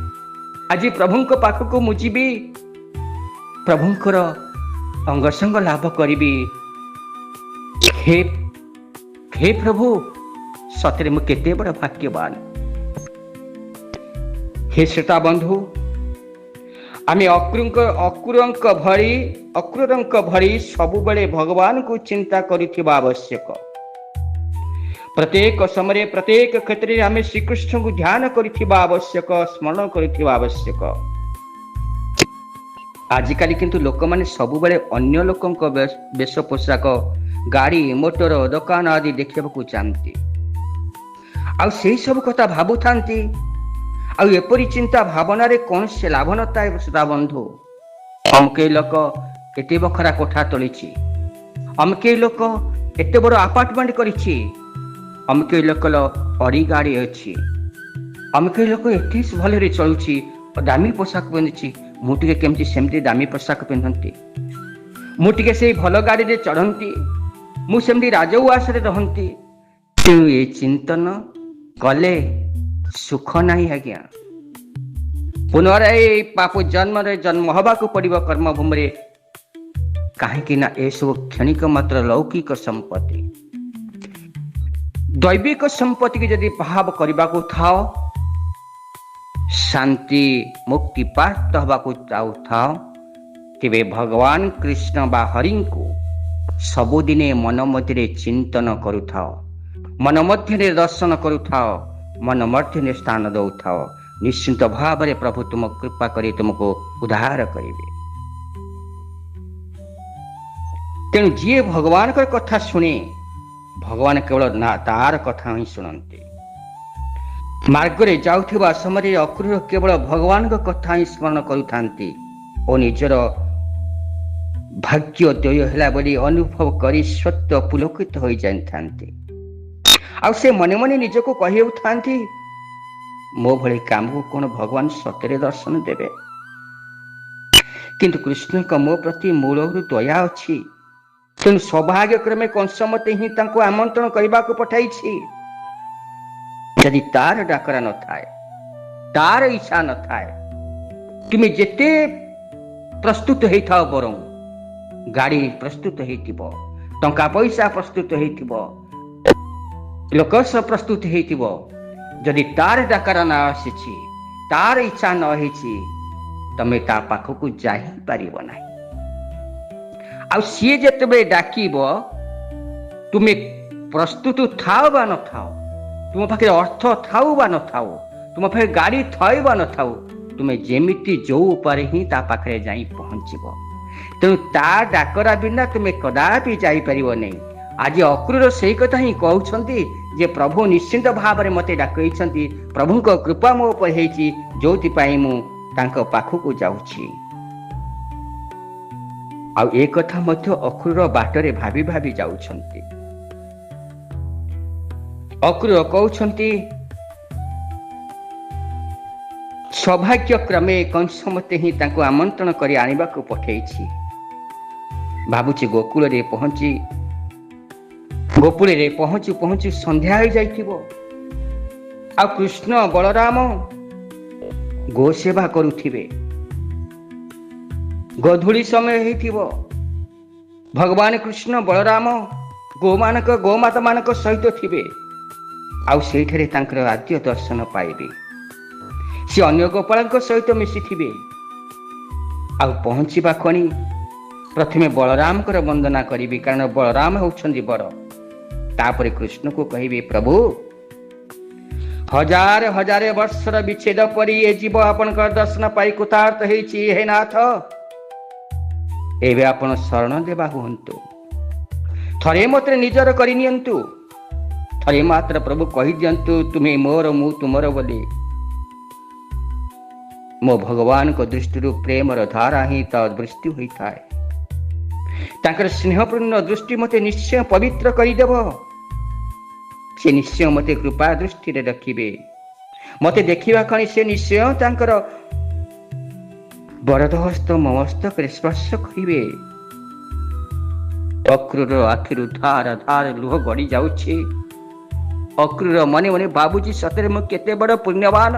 ଆଜି ପ୍ରଭୁଙ୍କ ପାଖକୁ ମୁଁ ଯିବି, ପ୍ରଭୁଙ୍କର ଅଙ୍ଗସଙ୍ଗ ଲାଭ କରିବି। ହେ ପ୍ରଭୁ, ସତରେ ମୁଁ କେତେ ବଡ଼ ଭାଗ୍ୟବାନ। ହେ ଶ୍ରୋତା ବନ୍ଧୁ, ଆମେ ଅକ୍ରୂରଙ୍କ ଭଳି ସବୁବେଳେ ଭଗବାନଙ୍କୁ ଚିନ୍ତା କରୁଥିବା ଆବଶ୍ୟକ। ପ୍ରତ୍ୟେକ ସମୟରେ ପ୍ରତ୍ୟେକ କ୍ଷେତ୍ରରେ ଆମେ ଶ୍ରୀକୃଷ୍ଣଙ୍କୁ ଧ୍ୟାନ କରୁଥିବା ଆବଶ୍ୟକ, ସ୍ମରଣ କରୁଥିବା ଆବଶ୍ୟକ। ଆଜିକାଲି କିନ୍ତୁ ଲୋକମାନେ ସବୁବେଳେ ଅନ୍ୟ ଲୋକଙ୍କ ବେଶ ପୋଷାକ, ଗାଡ଼ି ମୋଟର, ଦୋକାନ ଆଦି ଦେଖିବାକୁ ଚାହାନ୍ତି, ଆଉ ସେଇ ସବୁ କଥା ଭାବୁଥାନ୍ତି। ଆଉ ଏପରି ଚିନ୍ତା ଭାବନାରେ କୌଣସି ଲାଭ ନଥାଏ ଶ୍ରୋତା ବନ୍ଧୁ। ଅମକେଇ ଲୋକ ଏତେ ବଖରା କୋଠା ତୋଳିଛି, ଅମକେଇ ଲୋକ ଏତେ ବଡ଼ ଆପାର୍ଟମେଣ୍ଟ କରିଛି, ଅମକେଇ ଲୋକର ଅଡ଼ି ଗାଡ଼ି ଅଛି, ଅମକେଇ ଲୋକ ଏତେ ଭଲରେ ଚଳୁଛି, ଦାମୀ ପୋଷାକ ପିନ୍ଧୁଛି। ମୁଁ ଟିକେ କେମିତି ସେମିତି ଦାମୀ ପୋଷାକ ପିନ୍ଧନ୍ତି, ମୁଁ ଟିକେ ସେଇ ଭଲ ଗାଡ଼ିରେ ଚଢ଼ନ୍ତି, ମୁଁ ସେମିତି ରାଜଉଆସରେ ରହନ୍ତି। ତେଣୁ ଏ ଚିନ୍ତନ କଲେ ସୁଖ ନାହିଁ ଆଜ୍ଞା। ପୁନରାୟ ଏଇ ପାପ ଜନ୍ମରେ ଜନ୍ମ ହେବାକୁ ପଡ଼ିବ କର୍ମଭୂମିରେ। କାହିଁକି ନା ଏସବୁ କ୍ଷଣିକ ମାତ୍ର ଲୌକିକ ସମ୍ପତ୍ତି। ଦୈବିକ ସମ୍ପତ୍ତିକୁ ଯଦି ଭାବ କରିବାକୁ ଥାଅ, ଶାନ୍ତି ମୁକ୍ତି ପ୍ରାପ୍ତ ହେବାକୁ ଚାହୁଁଥାଅ, ତେବେ ଭଗବାନ କୃଷ୍ଣ ବା ହରିଙ୍କୁ ସବୁଦିନେ ମନ ମଧ୍ୟରେ ଚିନ୍ତନ କରୁଥାଅ, ମନ ମଧ୍ୟରେ ଦର୍ଶନ କରୁଥାଅ, ମନ ମଧ୍ୟରେ ସ୍ଥାନ ଦେଉଥାଅ। ନିଶ୍ଚିନ୍ତ ଭାବରେ ପ୍ରଭୁ ତୁମ କୃପା କରି ତୁମକୁ ଉଦ୍ଧାର କରିବେ। ତେଣୁ ଯିଏ ଭଗବାନଙ୍କର କଥା ଶୁଣେ, ଭଗବାନ କେବଳ ତାର କଥା ହିଁ ଶୁଣନ୍ତି। ମାର୍ଗରେ ଯାଉଥିବା ସମୟରେ ଅକ୍ରୂର କେବଳ ଭଗବାନଙ୍କ କଥା ହିଁ ସ୍ମରଣ କରୁଥାନ୍ତି ଓ ନିଜର ଭାଗ୍ୟ ଦୟ ହେଲା ବୋଲି ଅନୁଭବ କରି ସତ୍ୟ ପୁଲକିତ ହୋଇଯାଇଥାନ୍ତି। ଆଉ ସେ ମନେ ମନେ ନିଜକୁ କହିଉଥାନ୍ତି, ମୋ ଭଳି କାମକୁ କଣ ଭଗବାନ ସତରେ ଦର୍ଶନ ଦେବେ? କିନ୍ତୁ କୃଷ୍ଣଙ୍କ ମୋ ପ୍ରତି ମୂଳରୁ ଦୟା ଅଛି। ତେଣୁ ସୌଭାଗ୍ୟକ୍ରମେ କଂସ ମତେ ହିଁ ତାଙ୍କୁ ଆମନ୍ତ୍ରଣ କରିବାକୁ ପଠାଇଛି। ଯଦି ତାର ଡାକରା ନଥାଏ, ତାର ଇଚ୍ଛା ନଥାଏ, ତୁମେ ଯେତେ ପ୍ରସ୍ତୁତ ହେଇଥାଅ, ବରଂ ଗାଡ଼ି ପ୍ରସ୍ତୁତ ହେଇଥିବ, ଟଙ୍କା ପଇସା ପ୍ରସ୍ତୁତ ହେଇଥିବ, ଲୋକ ସହ ପ୍ରସ୍ତୁତ ହେଇଥିବ, ଯଦି ତାର ଡାକରା ନ ଆସିଛି, ତାର ଇଚ୍ଛା ନ ହେଇଛି, ତମେ ତା ପାଖକୁ ଯାଇ ପାରିବ ନାହିଁ। ଆଉ ସିଏ ଯେତେବେଳେ ଡାକିବ, ତୁମେ ପ୍ରସ୍ତୁତ ଥାଅ ବା ନଥାଅ, ତୁମ ପାଖରେ ଅର୍ଥ ଥାଉ ବା ନଥାଉ, ତୁମ ପାଖରେ ଗାଡ଼ି ଥାଉ ବା ନଥାଉ, ତୁମେ ଯେମିତି ଯୋଉ ଉପାୟରେ ହିଁ ତା ପାଖରେ ଯାଇ ପହଞ୍ଚିବ। ତେଣୁ ତା ଡାକରା ବିନା ତୁମେ କଦାପି ଯାଇପାରିବ ନାହିଁ। ଆଜି ଅକ୍ରୂର ସେଇ କଥା ହିଁ କହୁଛନ୍ତି ଯେ ପ୍ରଭୁ ନିଶ୍ଚିନ୍ତ ଭାବରେ ମୋତେ ଡାକେଇଛନ୍ତି, ପ୍ରଭୁଙ୍କ କୃପା ମୋ ଉପରେ ହେଇଛି, ଯୋଉଥିପାଇଁ ମୁଁ ତାଙ୍କ ପାଖକୁ ଯାଉଛି। ଆଉ ଏ କଥା ମଧ୍ୟ ଅକ୍ରୂର ବାଟରେ ଭାବି ଭାବି ଯାଉଛନ୍ତି। ଅକ୍ରୂର କହୁଛନ୍ତି, ସୌଭାଗ୍ୟକ୍ରମେ କଂସ ମତେ ହିଁ ତାଙ୍କୁ ଆମନ୍ତ୍ରଣ କରି ଆଣିବାକୁ ପଠେଇଛି। ଭାବୁଛି ଗୋକୁଳରେ ପହଞ୍ଚୁ ପହଞ୍ଚୁ ସନ୍ଧ୍ୟା ହୋଇଯାଇଥିବ। ଆଉ କୃଷ୍ଣ ବଳରାମ ଗୋ ସେବା କରୁଥିବେ। ଗୋଧୂଳି ସମୟ ହେଇଥିବ, ଭଗବାନ କୃଷ୍ଣ ବଳରାମ ଗୋମାତା ମାନଙ୍କ ସହିତ ଥିବେ। ଆଉ ସେଇଠାରେ ତାଙ୍କର ଆଦ୍ୟ ଦର୍ଶନ ପାଇବେ। ସେ ଅନ୍ୟ ଗୋପାଳଙ୍କ ସହିତ ମିଶିଥିବେ। ଆଉ ପହଞ୍ଚିବା କ୍ଷଣି ପ୍ରଥମେ ବଳରାମଙ୍କର ବନ୍ଦନା କରିବେ, କାରଣ ବଳରାମ ହେଉଛନ୍ତି ବଡ଼। ତାପରେ କୃଷ୍ଣକୁ କହିବେ, ପ୍ରଭୁ ହଜାର ହଜାର ବର୍ଷର ବିଚ୍ଛେଦ ପରି ଏ ଜୀବ ଆପଣଙ୍କର ଦର୍ଶନ ପାଇ କୃତାର୍ଥ ହେଇଛି। ହେ ନାଥ, ଏବେ ଆପଣ ଶରଣ ଦେବା ହୁଅନ୍ତୁ। ଥରେ ମୋତେ ନିଜର କରିନିଅନ୍ତୁ। ଥରେ ମାତ୍ର ପ୍ରଭୁ କହିଦିଅନ୍ତୁ, ତୁମେ ମୋର ମୁଁ ତୁମର ବୋଲି। ମୋ ଭଗବାନଙ୍କ ଦୃଷ୍ଟିରୁ ପ୍ରେମର ଧାରା ହିଁ ତ ଦୃଷ୍ଟି ହୋଇଥାଏ। ତାଙ୍କର ସ୍ନେହପୂର୍ଣ୍ଣ ଦୃଷ୍ଟି ମୋତେ ନିଶ୍ଚୟ ପବିତ୍ର କରିଦେବ। ସେ ନିଶ୍ଚୟ ମୋତେ କୃପା ଦୃଷ୍ଟିରେ ରଖିବେ। ମୋତେ ଦେଖିବା କ୍ଷଣି ସେ ନିଶ୍ଚୟ ତାଙ୍କର ବରଦ ହସ୍ତ ମୋ ମସ୍ତକରେ ସ୍ପର୍ଶ କରିବେ। ଅକ୍ରୁର ଆଖିରୁ ଧାର ଧାର ଲୁହ ଗଡ଼ି ଯାଉଛି। ଅକ୍ରୁର ମନେ ମନେ ଭାବୁଛି, ସତରେ ମୁଁ କେତେ ବଡ଼ ପୁଣ୍ୟବାନ।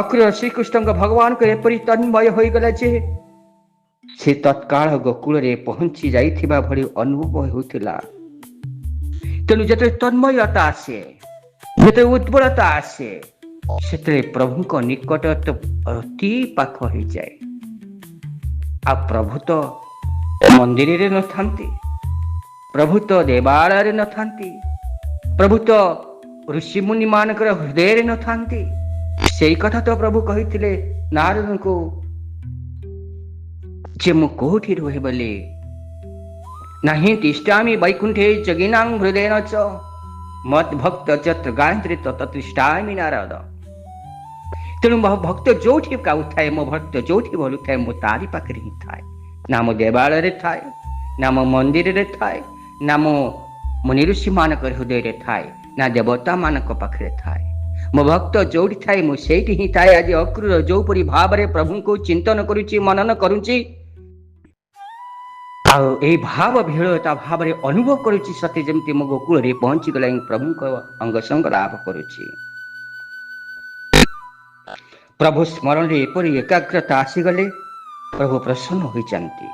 ଅକ୍ରୁର ଶ୍ରୀକୃଷ୍ଣଙ୍କ ଭଗବାନଙ୍କ ଏପରି ତନ୍ମୟ ହୋଇଗଲା ଯେ ସେ ତତ୍କାଳ ଗୋକୁଳରେ ପହଞ୍ଚି ଯାଇଥିବା ଭଳି ଅନୁଭବ ହେଉଥିଲା। ତେଣୁ ଯେତେବେଳେ ତନ୍ମୟତା ଆସେ, ଯେତେବେଳେ ଉଦ୍ବଳତା ଆସେ, ସେତେବେଳେ ପ୍ରଭୁଙ୍କ ନିକଟ ଅତି ପାଖ ହେଇଯାଏ। ଆଉ ପ୍ରଭୁ ତ ମନ୍ଦିରରେ ନଥାନ୍ତି, ପ୍ରଭୁ ତ ଦେବାଳୟରେ ନଥାନ୍ତି, ପ୍ରଭୁ ତ ଋଷିମୁନି ମାନଙ୍କର ହୃଦୟରେ ନଥାନ୍ତି। ସେଇ କଥା ତ ପ୍ରଭୁ କହିଥିଲେ ନାରଦଙ୍କୁ ଯେ ମୁଁ କୋଉଠି ରୁହେ ବୋଲି। ନାହିଁ ତିଷ୍ଠାମି ବୈକୁଣ୍ଠେ ଯୋଗିନାଂ ହୃଦୟେନ ଚ ମତ୍ ଭକ୍ତ ଯତ୍ର ଗାୟତ୍ରୀ ତତ୍ର ତିଷ୍ଠାମି ନାରଦ। ତେଣୁ ମୋ ଭକ୍ତ ଯୋଉଠି ଗାଉଥାଏ, ମୋ ଭକ୍ତ ଯୋଉଠି ବୋଲୁଥାଏ, ମୁଁ ତାରି ପାଖରେ ହିଁ ଥାଏ। ନା ମୋ ଦେବାଳୟରେ ଥାଏ, ନା ମୋ ମନ୍ଦିରରେ ଥାଏ, ନା ମୋ ମୁନି ଋଷି ମାନଙ୍କର ହୃଦୟରେ ଥାଏ, ନା ଦେବତା ମାନଙ୍କ ପାଖରେ ଥାଏ। ମୋ ଭକ୍ତ ଯୋଉଠି ଥାଏ, ମୁଁ ସେଇଠି ହିଁ ଥାଏ। ଆଜି ଅକ୍ରୁର ଯୋଉପରି ଭାବରେ ପ୍ରଭୁଙ୍କୁ ଚିନ୍ତନ କରୁଛି, ମନନ କରୁଛି, ଆଉ ଏଇ ଭାବ ବିହଳତା ଭାବରେ ଅନୁଭବ କରୁଛି, ସତେ ଯେମିତି ମୋ ଗୋକୁଳରେ ପହଞ୍ଚିଗଲା ପ୍ରଭୁଙ୍କ ଅଙ୍ଗ ସଙ୍ଗ ଲାଭ କରୁଛି। ପ୍ରଭୁ ସ୍ମରଣରେ ଏପରି ଏକାଗ୍ରତା ଆସିଗଲେ ପ୍ରଭୁ ପ୍ରସନ୍ନ ହୋଇଯାନ୍ତି।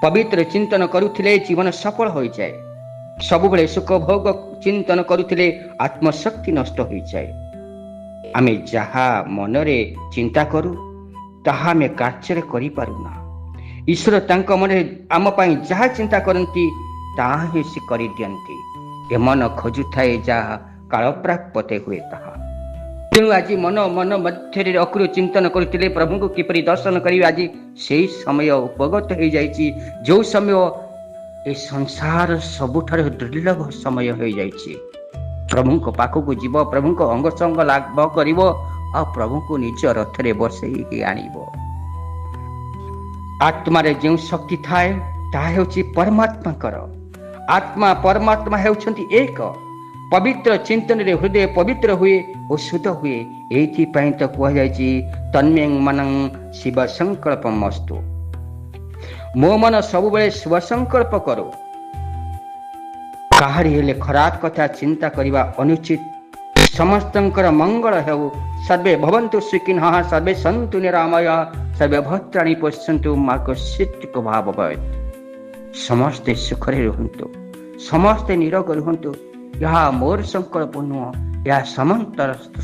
ପବିତ୍ର ଚିନ୍ତନ କରୁଥିଲେ ଜୀବନ ସଫଳ ହୋଇଯାଏ। ସବୁବେଳେ ସୁଖ ଭୋଗ ଚିନ୍ତନ କରୁଥିଲେ ଆତ୍ମଶକ୍ତି ନଷ୍ଟ ହୋଇଯାଏ। ଆମେ ଯାହା ମନରେ ଚିନ୍ତା କରୁ ତାହା ଆମେ କାର୍ଯ୍ୟରେ କରିପାରୁନା। ଈଶ୍ୱର ତାଙ୍କ ମନରେ ଆମ ପାଇଁ ଯାହା ଚିନ୍ତା କରନ୍ତି ତାହା ହିଁ ସେ କରିଦିଅନ୍ତି। ଏ ମନ ଖୋଜୁଥାଏ ଯାହା କାଳପ୍ରାପ୍ତେ ହୁଏ ତାହା। ତେଣୁ ଆଜି ମନ ମଧ୍ୟରେ ଅକ୍ରୁର ଚିନ୍ତନ କରୁଥିଲେ ପ୍ରଭୁଙ୍କୁ କିପରି ଦର୍ଶନ କରିବେ। ଆଜି ସେଇ ସମୟ ଉପଗତ ହେଇଯାଇଛି, ଯୋଉ ସମୟ ଏ ସଂସାର ସବୁଠାରୁ ଦୁର୍ଲଭ ସମୟ ହୋଇଯାଇଛି। ପ୍ରଭୁଙ୍କ ପାଖକୁ ଯିବ, ପ୍ରଭୁଙ୍କ ଅଙ୍ଗ ସଙ୍ଗ ଲାଭ କରିବ, ଆଉ ପ୍ରଭୁଙ୍କୁ ନିଜ ରଥରେ ବସେଇକି ଆଣିବ। ଆତ୍ମାରେ ଯେଉଁ ଶକ୍ତି ଥାଏ ତାହା ହେଉଛି ପରମାତ୍ମାଙ୍କର। ଆତ୍ମା ପରମାତ୍ମା ହେଉଛନ୍ତି ଏକ। ପବିତ୍ର ଚିନ୍ତନରେ ହୃଦୟ ପବିତ୍ର ହୁଏ ଓ ଶୁଦ୍ଧ ହୁଏ। ଏଇଥିପାଇଁ ତ କୁହାଯାଇଛି ତନ୍ମେଂ ମନଂ ଶିବ ସଂକଳ୍ପମସ୍ତୁ। ମୋ ମନ ସବୁବେଳେ ଶୁଭ ସଂକଳ୍ପ କରୁ। କାହାରି ହେଲେ ଖରାପ କଥା ଚିନ୍ତା କରିବା ଅନୁଚିତ। ସମସ୍ତଙ୍କର ମଙ୍ଗଳ ହେଉ। ସର୍ବେ ଭବନ୍ତୁ ସୁଖିନଃ, ସର୍ବେ ସନ୍ତୁ ନିରାମୟ, ସର୍ବେ ଭଦ୍ରାଣୀ ପଶ୍ୟନ୍ତୁ ମା କଶ୍ଚିତ୍ ଭାବ ଭବେତ୍। ସମସ୍ତେ ସୁଖରେ ରୁହନ୍ତୁ, ସମସ୍ତେ ନିରୋଗ ରୁହନ୍ତୁ। ଏହା ମୋର ସଂକଳ୍ପ ନୁହଁ, ଏହା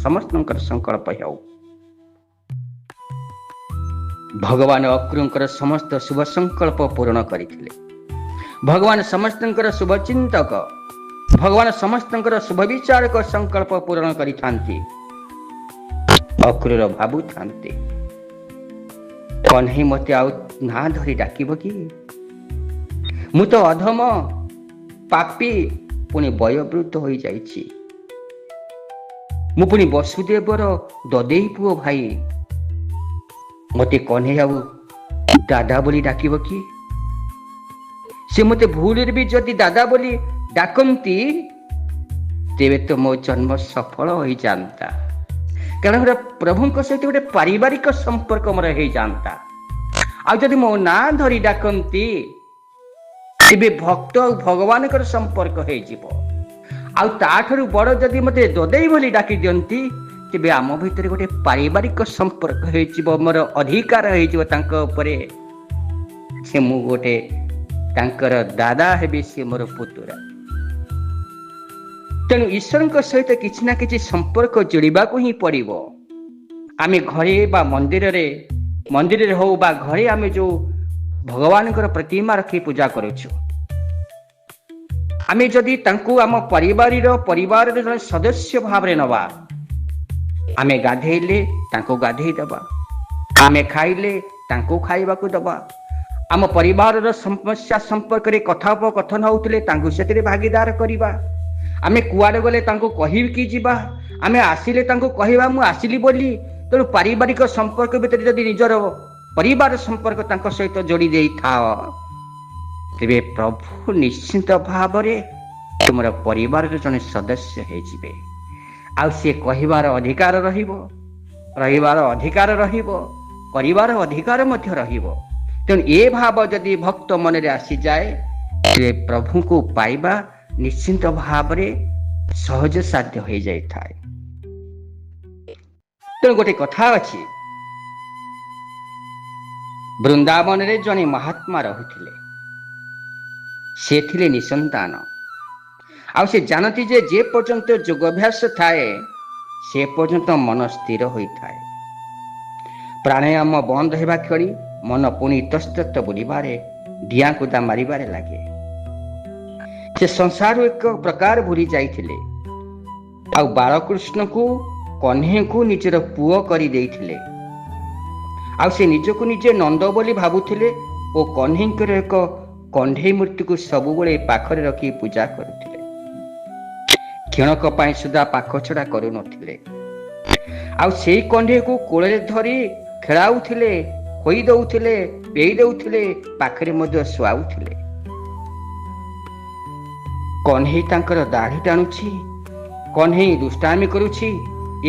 ସମସ୍ତଙ୍କର ସଂକଳ୍ପ ହେଉ। ଭଗବାନ ଅକ୍ରୁଙ୍କର ସମସ୍ତ ଶୁଭ ସଂକଳ୍ପ ପୂରଣ କରିଥିଲେ। ଭଗବାନ ସମସ୍ତଙ୍କର ଶୁଭ ଚିନ୍ତକ, ଭଗବାନ ସମସ୍ତଙ୍କର ଶୁଭ ବିଚାରକ ସଂକଳ୍ପ ପୂରଣ କରିଥାନ୍ତି। ଅକ୍ରୁର ଭାବୁଥାନ୍ତି, କହ୍ନେଇ ମତେ ଆଉ ନାଁ ଧରି ଡାକିବ କି? ମୁଁ ତ ଅଧମ ପାପୀ, ପୁଣି ବୟୋବୃଦ୍ଧ ହୋଇଯାଇଛି। ମୁଁ ପୁଣି ବସୁଦେବର ଦଦେଇ ପୁଅ ଭାଇ। ମତେ କହ୍ନେଇ ଆଉ ଦାଦା ବୋଲି ଡାକିବ କି? ସେ ମତେ ଭୁଲରେ ବି ଯଦି ଦାଦା ବୋଲି ଡାକନ୍ତି ତେବେ ତ ମୋ ଜନ୍ମ ସଫଳ ହୋଇଯାଆନ୍ତା। କାରଣ ପ୍ରଭୁଙ୍କ ସହିତ ଗୋଟେ ପାରିବାରିକ ସମ୍ପର୍କ ମୋର ହେଇଯାଆନ୍ତା। ଆଉ ଯଦି ମୋ ନାଁ ଧରି ଡାକନ୍ତି ତେବେ ଭକ୍ତ ଆଉ ଭଗବାନଙ୍କର ସମ୍ପର୍କ ହେଇଯିବ। ଆଉ ତାଠାରୁ ବଡ଼ ଯଦି ମୋତେ ଦଦେଇ ବୋଲି ଡାକି ଦିଅନ୍ତି, ତେବେ ଆମ ଭିତରେ ଗୋଟେ ପାରିବାରିକ ସମ୍ପର୍କ ହେଇଯିବ, ମୋର ଅଧିକାର ହେଇଯିବ ତାଙ୍କ ଉପରେ, ସେ ମୁଁ ଗୋଟେ ତାଙ୍କର ଦାଦା ହେବି, ସେ ମୋର ପୁତୁରା। ତେଣୁ ଈଶ୍ୱରଙ୍କ ସହିତ କିଛି ନା କିଛି ସମ୍ପର୍କ ଯୋଡ଼ିବାକୁ ହିଁ ପଡ଼ିବ। ଆମେ ଘରେ ବା ମନ୍ଦିରରେ ହଉ ବା ଘରେ ଆମେ ଯେଉଁ ଭଗବାନଙ୍କର ପ୍ରତିମା ରଖି ପୂଜା କରୁଛୁ, ଆମେ ଯଦି ତାଙ୍କୁ ଆମ ପରିବାରର ଜଣେ ସଦସ୍ୟ ଭାବରେ ନେବା, ଆମେ ଗାଧେଇଲେ ତାଙ୍କୁ ଗାଧେଇ ଦେବା, ଆମେ ଖାଇଲେ ତାଙ୍କୁ ଖାଇବାକୁ ଦେବା, ଆମ ପରିବାରର ସମସ୍ୟା ସମ୍ପର୍କରେ କଥୋପକଥନ ହେଉଥିଲେ ତାଙ୍କୁ ସେଥିରେ ଭାଗିଦାର କରିବା, ଆମେ କୁଆଡ଼େ ଗଲେ ତାଙ୍କୁ କହିକି ଯିବା, ଆମେ ଆସିଲେ ତାଙ୍କୁ କହିବା ମୁଁ ଆସିଲି ବୋଲି। ତେଣୁ ପାରିବାରିକ ସମ୍ପର୍କ ଭିତରେ ଯଦି ନିଜର ପରିବାର ସମ୍ପର୍କ ତାଙ୍କ ସହିତ ଯୋଡ଼ି ଦେଇଥାଅ, ତେବେ ପ୍ରଭୁ ନିଶ୍ଚିନ୍ତ ଭାବରେ ତୁମର ପରିବାରର ଜଣେ ସଦସ୍ୟ ହେଇଯିବେ। ଆଉ ସିଏ କହିବାର ଅଧିକାର ରହିବ, ରହିବାର ଅଧିକାର ରହିବ, କରିବାର ଅଧିକାର ମଧ୍ୟ ରହିବ। ତେଣୁ ଏ ଭାବ ଯଦି ଭକ୍ତ ମନରେ ଆସିଯାଏ, ତେବେ ପ୍ରଭୁଙ୍କୁ ପାଇବା ନିଶ୍ଚିନ୍ତ ଭାବରେ ସହଜ ସାଧ୍ୟ ହୋଇଯାଇଥାଏ। ତେଣୁ ଗୋଟେ କଥା ଅଛି, ବୃନ୍ଦାବନରେ ଜଣେ ମହାତ୍ମା ରହୁଥିଲେ, ସେ ଥିଲେ ନିସନ୍ତାନ। ଆଉ ସେ ଜାଣନ୍ତି ଯେ ପର୍ଯ୍ୟନ୍ତ ଯୋଗାଭ୍ୟାସ ଥାଏ ସେ ପର୍ଯ୍ୟନ୍ତ ମନ ସ୍ଥିର ହୋଇଥାଏ। ପ୍ରାଣାୟାମ ବନ୍ଦ ହେବା କ୍ଷଣି ମନ ପୁଣି ଇତସ୍ତତ ବୁଲିବାରେ, ଡିଆଁ କୁଦା ମାରିବାରେ ଲାଗେ। ସେ ସଂସାରରୁ ଏକ ପ୍ରକାର ଭୁଲି ଯାଇଥିଲେ, ଆଉ ବାଳକୃଷ୍ଣଙ୍କୁ କହ୍ନେଇଙ୍କୁ ନିଜର ପୁଅ କରିଦେଇଥିଲେ। ଆଉ ସେ ନିଜକୁ ନିଜେ ନନ୍ଦ ବୋଲି ଭାବୁଥିଲେ ଓ କହ୍ନେଇଙ୍କର ଏକ କଣ୍ଢେଇ ମୂର୍ତ୍ତିକୁ ସବୁବେଳେ ପାଖରେ ରଖି ପୂଜା କରୁଥିଲେ। କ୍ଷଣକ ପାଇଁ ସୁଦ୍ଧା ପାଖ ଛଡ଼ା କରୁନଥିଲେ। ଆଉ ସେଇ କଣ୍ଢେଇକୁ କୋଳରେ ଧରି ଖେଳାଉଥିଲେ, ଖୋଇ ଦେଉଥିଲେ, ପେଇ ଦେଉଥିଲେ, ପାଖରେ ମଧ୍ୟ ଶୁଆଉଥିଲେ। କହ୍ନେଇ ତାଙ୍କର ଦାଢ଼ି ଟାଣୁଛି, କହ୍ନେଇ ଦୁଷ୍ଟାମି କରୁଛି,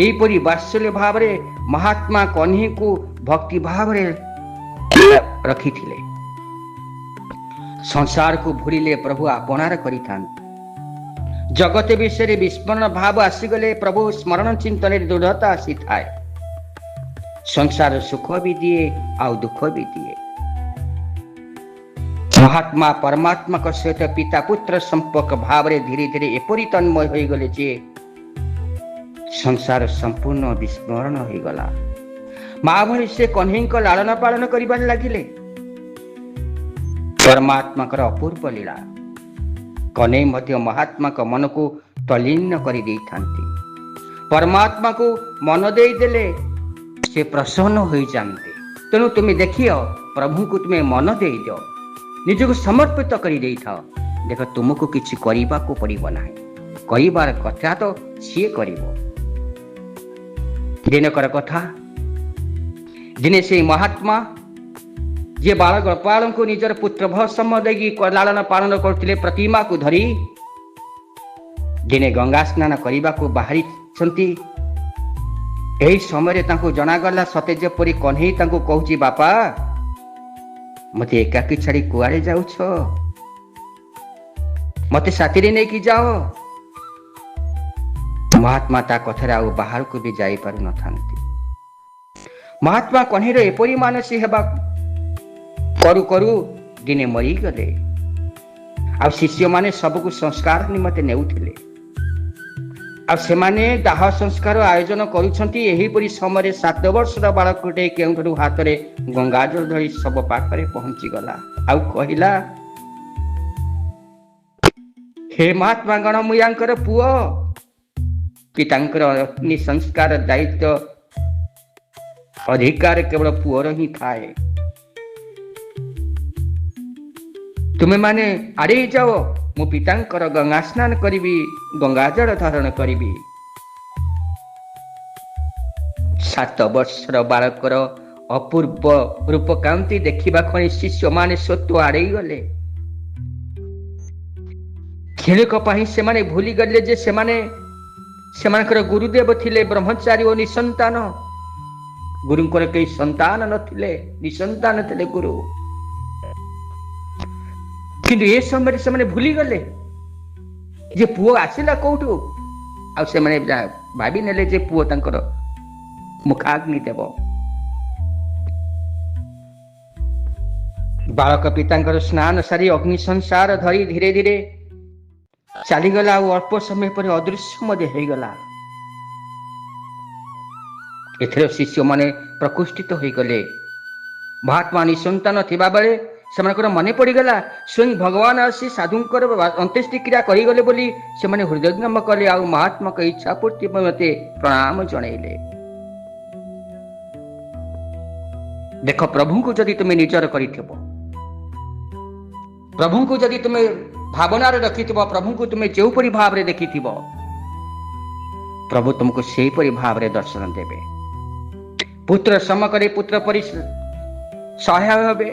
ଏହିପରି ବାତ୍ସଲ୍ୟ ଭାବରେ ମହାତ୍ମା କହ୍ନେଇଙ୍କୁ ଭକ୍ତି ଭାବରେ ରଖିଥିଲେ। ସଂସାରକୁ ଭୁଲିଲେ ପ୍ରଭୁ ଆପଣାର କରିଥାନ୍ତି। ଜଗତ ବିଷୟରେ ବିସ୍ମରଣ ଭାବ ଆସିଗଲେ ପ୍ରଭୁ ସ୍ମରଣ ଚିନ୍ତନରେ ଦୃଢ଼ତା ଆସିଥାଏ। ସଂସାର ସୁଖ ବି ଦିଏ ଆଉ ଦୁଃଖ ବି ଦିଏ। ମହାତ୍ମା ପରମାତ୍ମାଙ୍କ ସହିତ ପିତା ପୁତ୍ର ସମ୍ପର୍କ ଭାବରେ ଧୀରେ ଧୀରେ ଏପରି ତନ୍ମୟ ହୋଇଗଲେ ଯେ ସଂସାର ସମ୍ପୂର୍ଣ୍ଣ ବିସ୍ମରଣ ହୋଇଗଲା। ମା ଭଳି ସେ କହ୍ନେଇଙ୍କ ଲାଳନ ପାଳନ କରିବାରେ ଲାଗିଲେ। ପରମାତ୍ମାଙ୍କର ଅପୂର୍ବ ଲୀଳା। କହ୍ନେଇ ମଧ୍ୟ ମହାତ୍ମାଙ୍କ ମନକୁ ତଲ୍ଲୀନ କରିଦେଇଥାନ୍ତି। ପରମାତ୍ମାକୁ ମନ ଦେଇଦେଲେ ସେ ପ୍ରସନ୍ନ ହୋଇଯାଆନ୍ତି। ତେଣୁ ତୁମେ ଦେଖିଅ, ପ୍ରଭୁଙ୍କୁ ତୁମେ ମନ ଦେଇଦିଅ, ନିଜକୁ ସମର୍ପିତ କରିଦେଇଥାଅ। ଦେଖ, ତୁମକୁ କିଛି କରିବାକୁ ପଡ଼ିବ ନାହିଁ, କରିବାର କଥା ତ ସିଏ କରିବ। ଦିନକର କଥା, ଦିନେ ସେଇ ମହାତ୍ମା ଯିଏ ବାଳଗୋପାଳଙ୍କୁ ନିଜର ପୁତ୍ର ଭସମ ଦେଇକି ଲାଳନ ପାଳନ କରୁଥିଲେ ପ୍ରତିମାକୁ ଧରି, ଦିନେ ଗଙ୍ଗା ସ୍ନାନ କରିବାକୁ ବାହାରିଛନ୍ତି। ଏହି ସମୟରେ ତାଙ୍କୁ ଜଣାଗଲା ସତେ ଯେପରି କହ୍ନେଇ ତାଙ୍କୁ କହୁଛି, ବାପା ମତେ ଏକାକୀ ଛାଡ଼ି କୁଆଡ଼େ ଯାଉଛ? ମତେ ସାଥିରେ ନେଇକି ଯାଅ। ମହାତ୍ମା ତା କଥାରେ ଆଉ ବାହାରକୁ ବି ଯାଇପାରୁନଥାନ୍ତି। ମହାତ୍ମା କହ୍ନେଇର ଏପରି ମାନସୀ ହେବା କରୁ କରୁ ଦିନେ ମରିଗଲେ। ଆଉ ଶିଷ୍ୟମାନେ ସବୁକୁ ସଂସ୍କାର ନିମନ୍ତେ ନେଉଥିଲେ। ଆଉ ସେମାନେ ଦାହ ସଂସ୍କାର ଆୟୋଜନ କରୁଛନ୍ତି। ଏହିପରି ସମୟରେ 7 ବର୍ଷର ବାଳକଟେ କେଉଁଠାରୁ ହାତରେ ଗଙ୍ଗାଜଳ ଧରି ଶବ ପାଖରେ ପହଞ୍ଚିଗଲା। ଆଉ କହିଲା, ହେ ମହାତ୍ମା ଗଣ, ମୁଁ ୟାଙ୍କର ପୁଅ। ପିତାଙ୍କର ଅଗ୍ନି ସଂସ୍କାର ଦାୟିତ୍ୱ ଅଧିକାର କେବଳ ପୁଅର ହିଁ ଥାଏ। ତୁମେମାନେ ଆଡ଼େଇ ଯାଅ, ମୁଁ ପିତାଙ୍କର ଗଙ୍ଗା ସ୍ନାନ କରିବି, ଗଙ୍ଗାଜଳ ଧାରଣ କରିବି। 7 ବର୍ଷର ବାଳକର ଅପୂର୍ବ ରୂପକାନ୍ତି ଦେଖିବା କ୍ଷଣି ଶିଷ୍ୟମାନେ ସ୍ୱତଃ ଆଡ଼େଇ ଗଲେ। କ୍ଷଣିକ ପାଇଁ ସେମାନେ ଭୁଲିଗଲେ ଯେ ସେମାନଙ୍କର ଗୁରୁଦେବ ଥିଲେ ବ୍ରହ୍ମଚାରୀ ଓ ନିସନ୍ତାନ। ଗୁରୁଙ୍କର କେହି ସନ୍ତାନ ନଥିଲେ, ନିସନ୍ତାନ ଥିଲେ ଗୁରୁ। କିନ୍ତୁ ଏ ସମୟରେ ସେମାନେ ଭୁଲିଗଲେ ଯେ ପୁଅ ଆସିଲା କୋଉଠୁ, ଆଉ ସେମାନେ ଭାବି ନେଲେ ଯେ ପୁଅ ତାଙ୍କର ମୁଖାଗ୍ନି ଦେବ। ବାଳକ ପିତାଙ୍କର ସ୍ନାନ ସାରି ଅଗ୍ନି ସଂସାର ଧରି ଧୀରେ ଧୀରେ ଚାଲିଗଲା, ଆଉ ଅଳ୍ପ ସମୟ ପରେ ଅଦୃଶ୍ୟ ମଧ୍ୟ ହେଇଗଲା। ଏଥିରେ ଶିଷ୍ୟମାନେ ପ୍ରକୃଷ୍ଠିତ ହୋଇଗଲେ। ମହାତ୍ମା ନିଃସନ୍ତାନ ଥିବା ବେଳେ ସେମାନଙ୍କର ମନେ ପଡ଼ିଗଲା ସ୍ୱୟଂ ଭଗବାନ ଆସି ସାଧୁଙ୍କର ଅନ୍ତ୍ୟେଷ୍ଟି କ୍ରିୟା କରିଗଲେ ବୋଲି ସେମାନେ ହୃଦୟଙ୍ଗମ କଲେ, ଆଉ ମହାତ୍ମାଙ୍କ ଇଚ୍ଛା ପୂର୍ତ୍ତି ମୋତେ ପ୍ରଣାମ ଜଣାଇଲେ। ଦେଖ, ପ୍ରଭୁଙ୍କୁ ଯଦି ତୁମେ ନିଜର କରିଥିବ, ପ୍ରଭୁଙ୍କୁ ଯଦି ତୁମେ ଭାବନାରେ ରଖିଥିବ, ପ୍ରଭୁଙ୍କୁ ତୁମେ ଯେଉଁପରି ଭାବରେ ଦେଖିଥିବ, ପ୍ରଭୁ ତୁମକୁ ସେହିପରି ଭାବରେ ଦର୍ଶନ ଦେବେ। ପୁତ୍ର ସମ କଲେ ପୁତ୍ର ପରି ସହାୟ ହେବେ,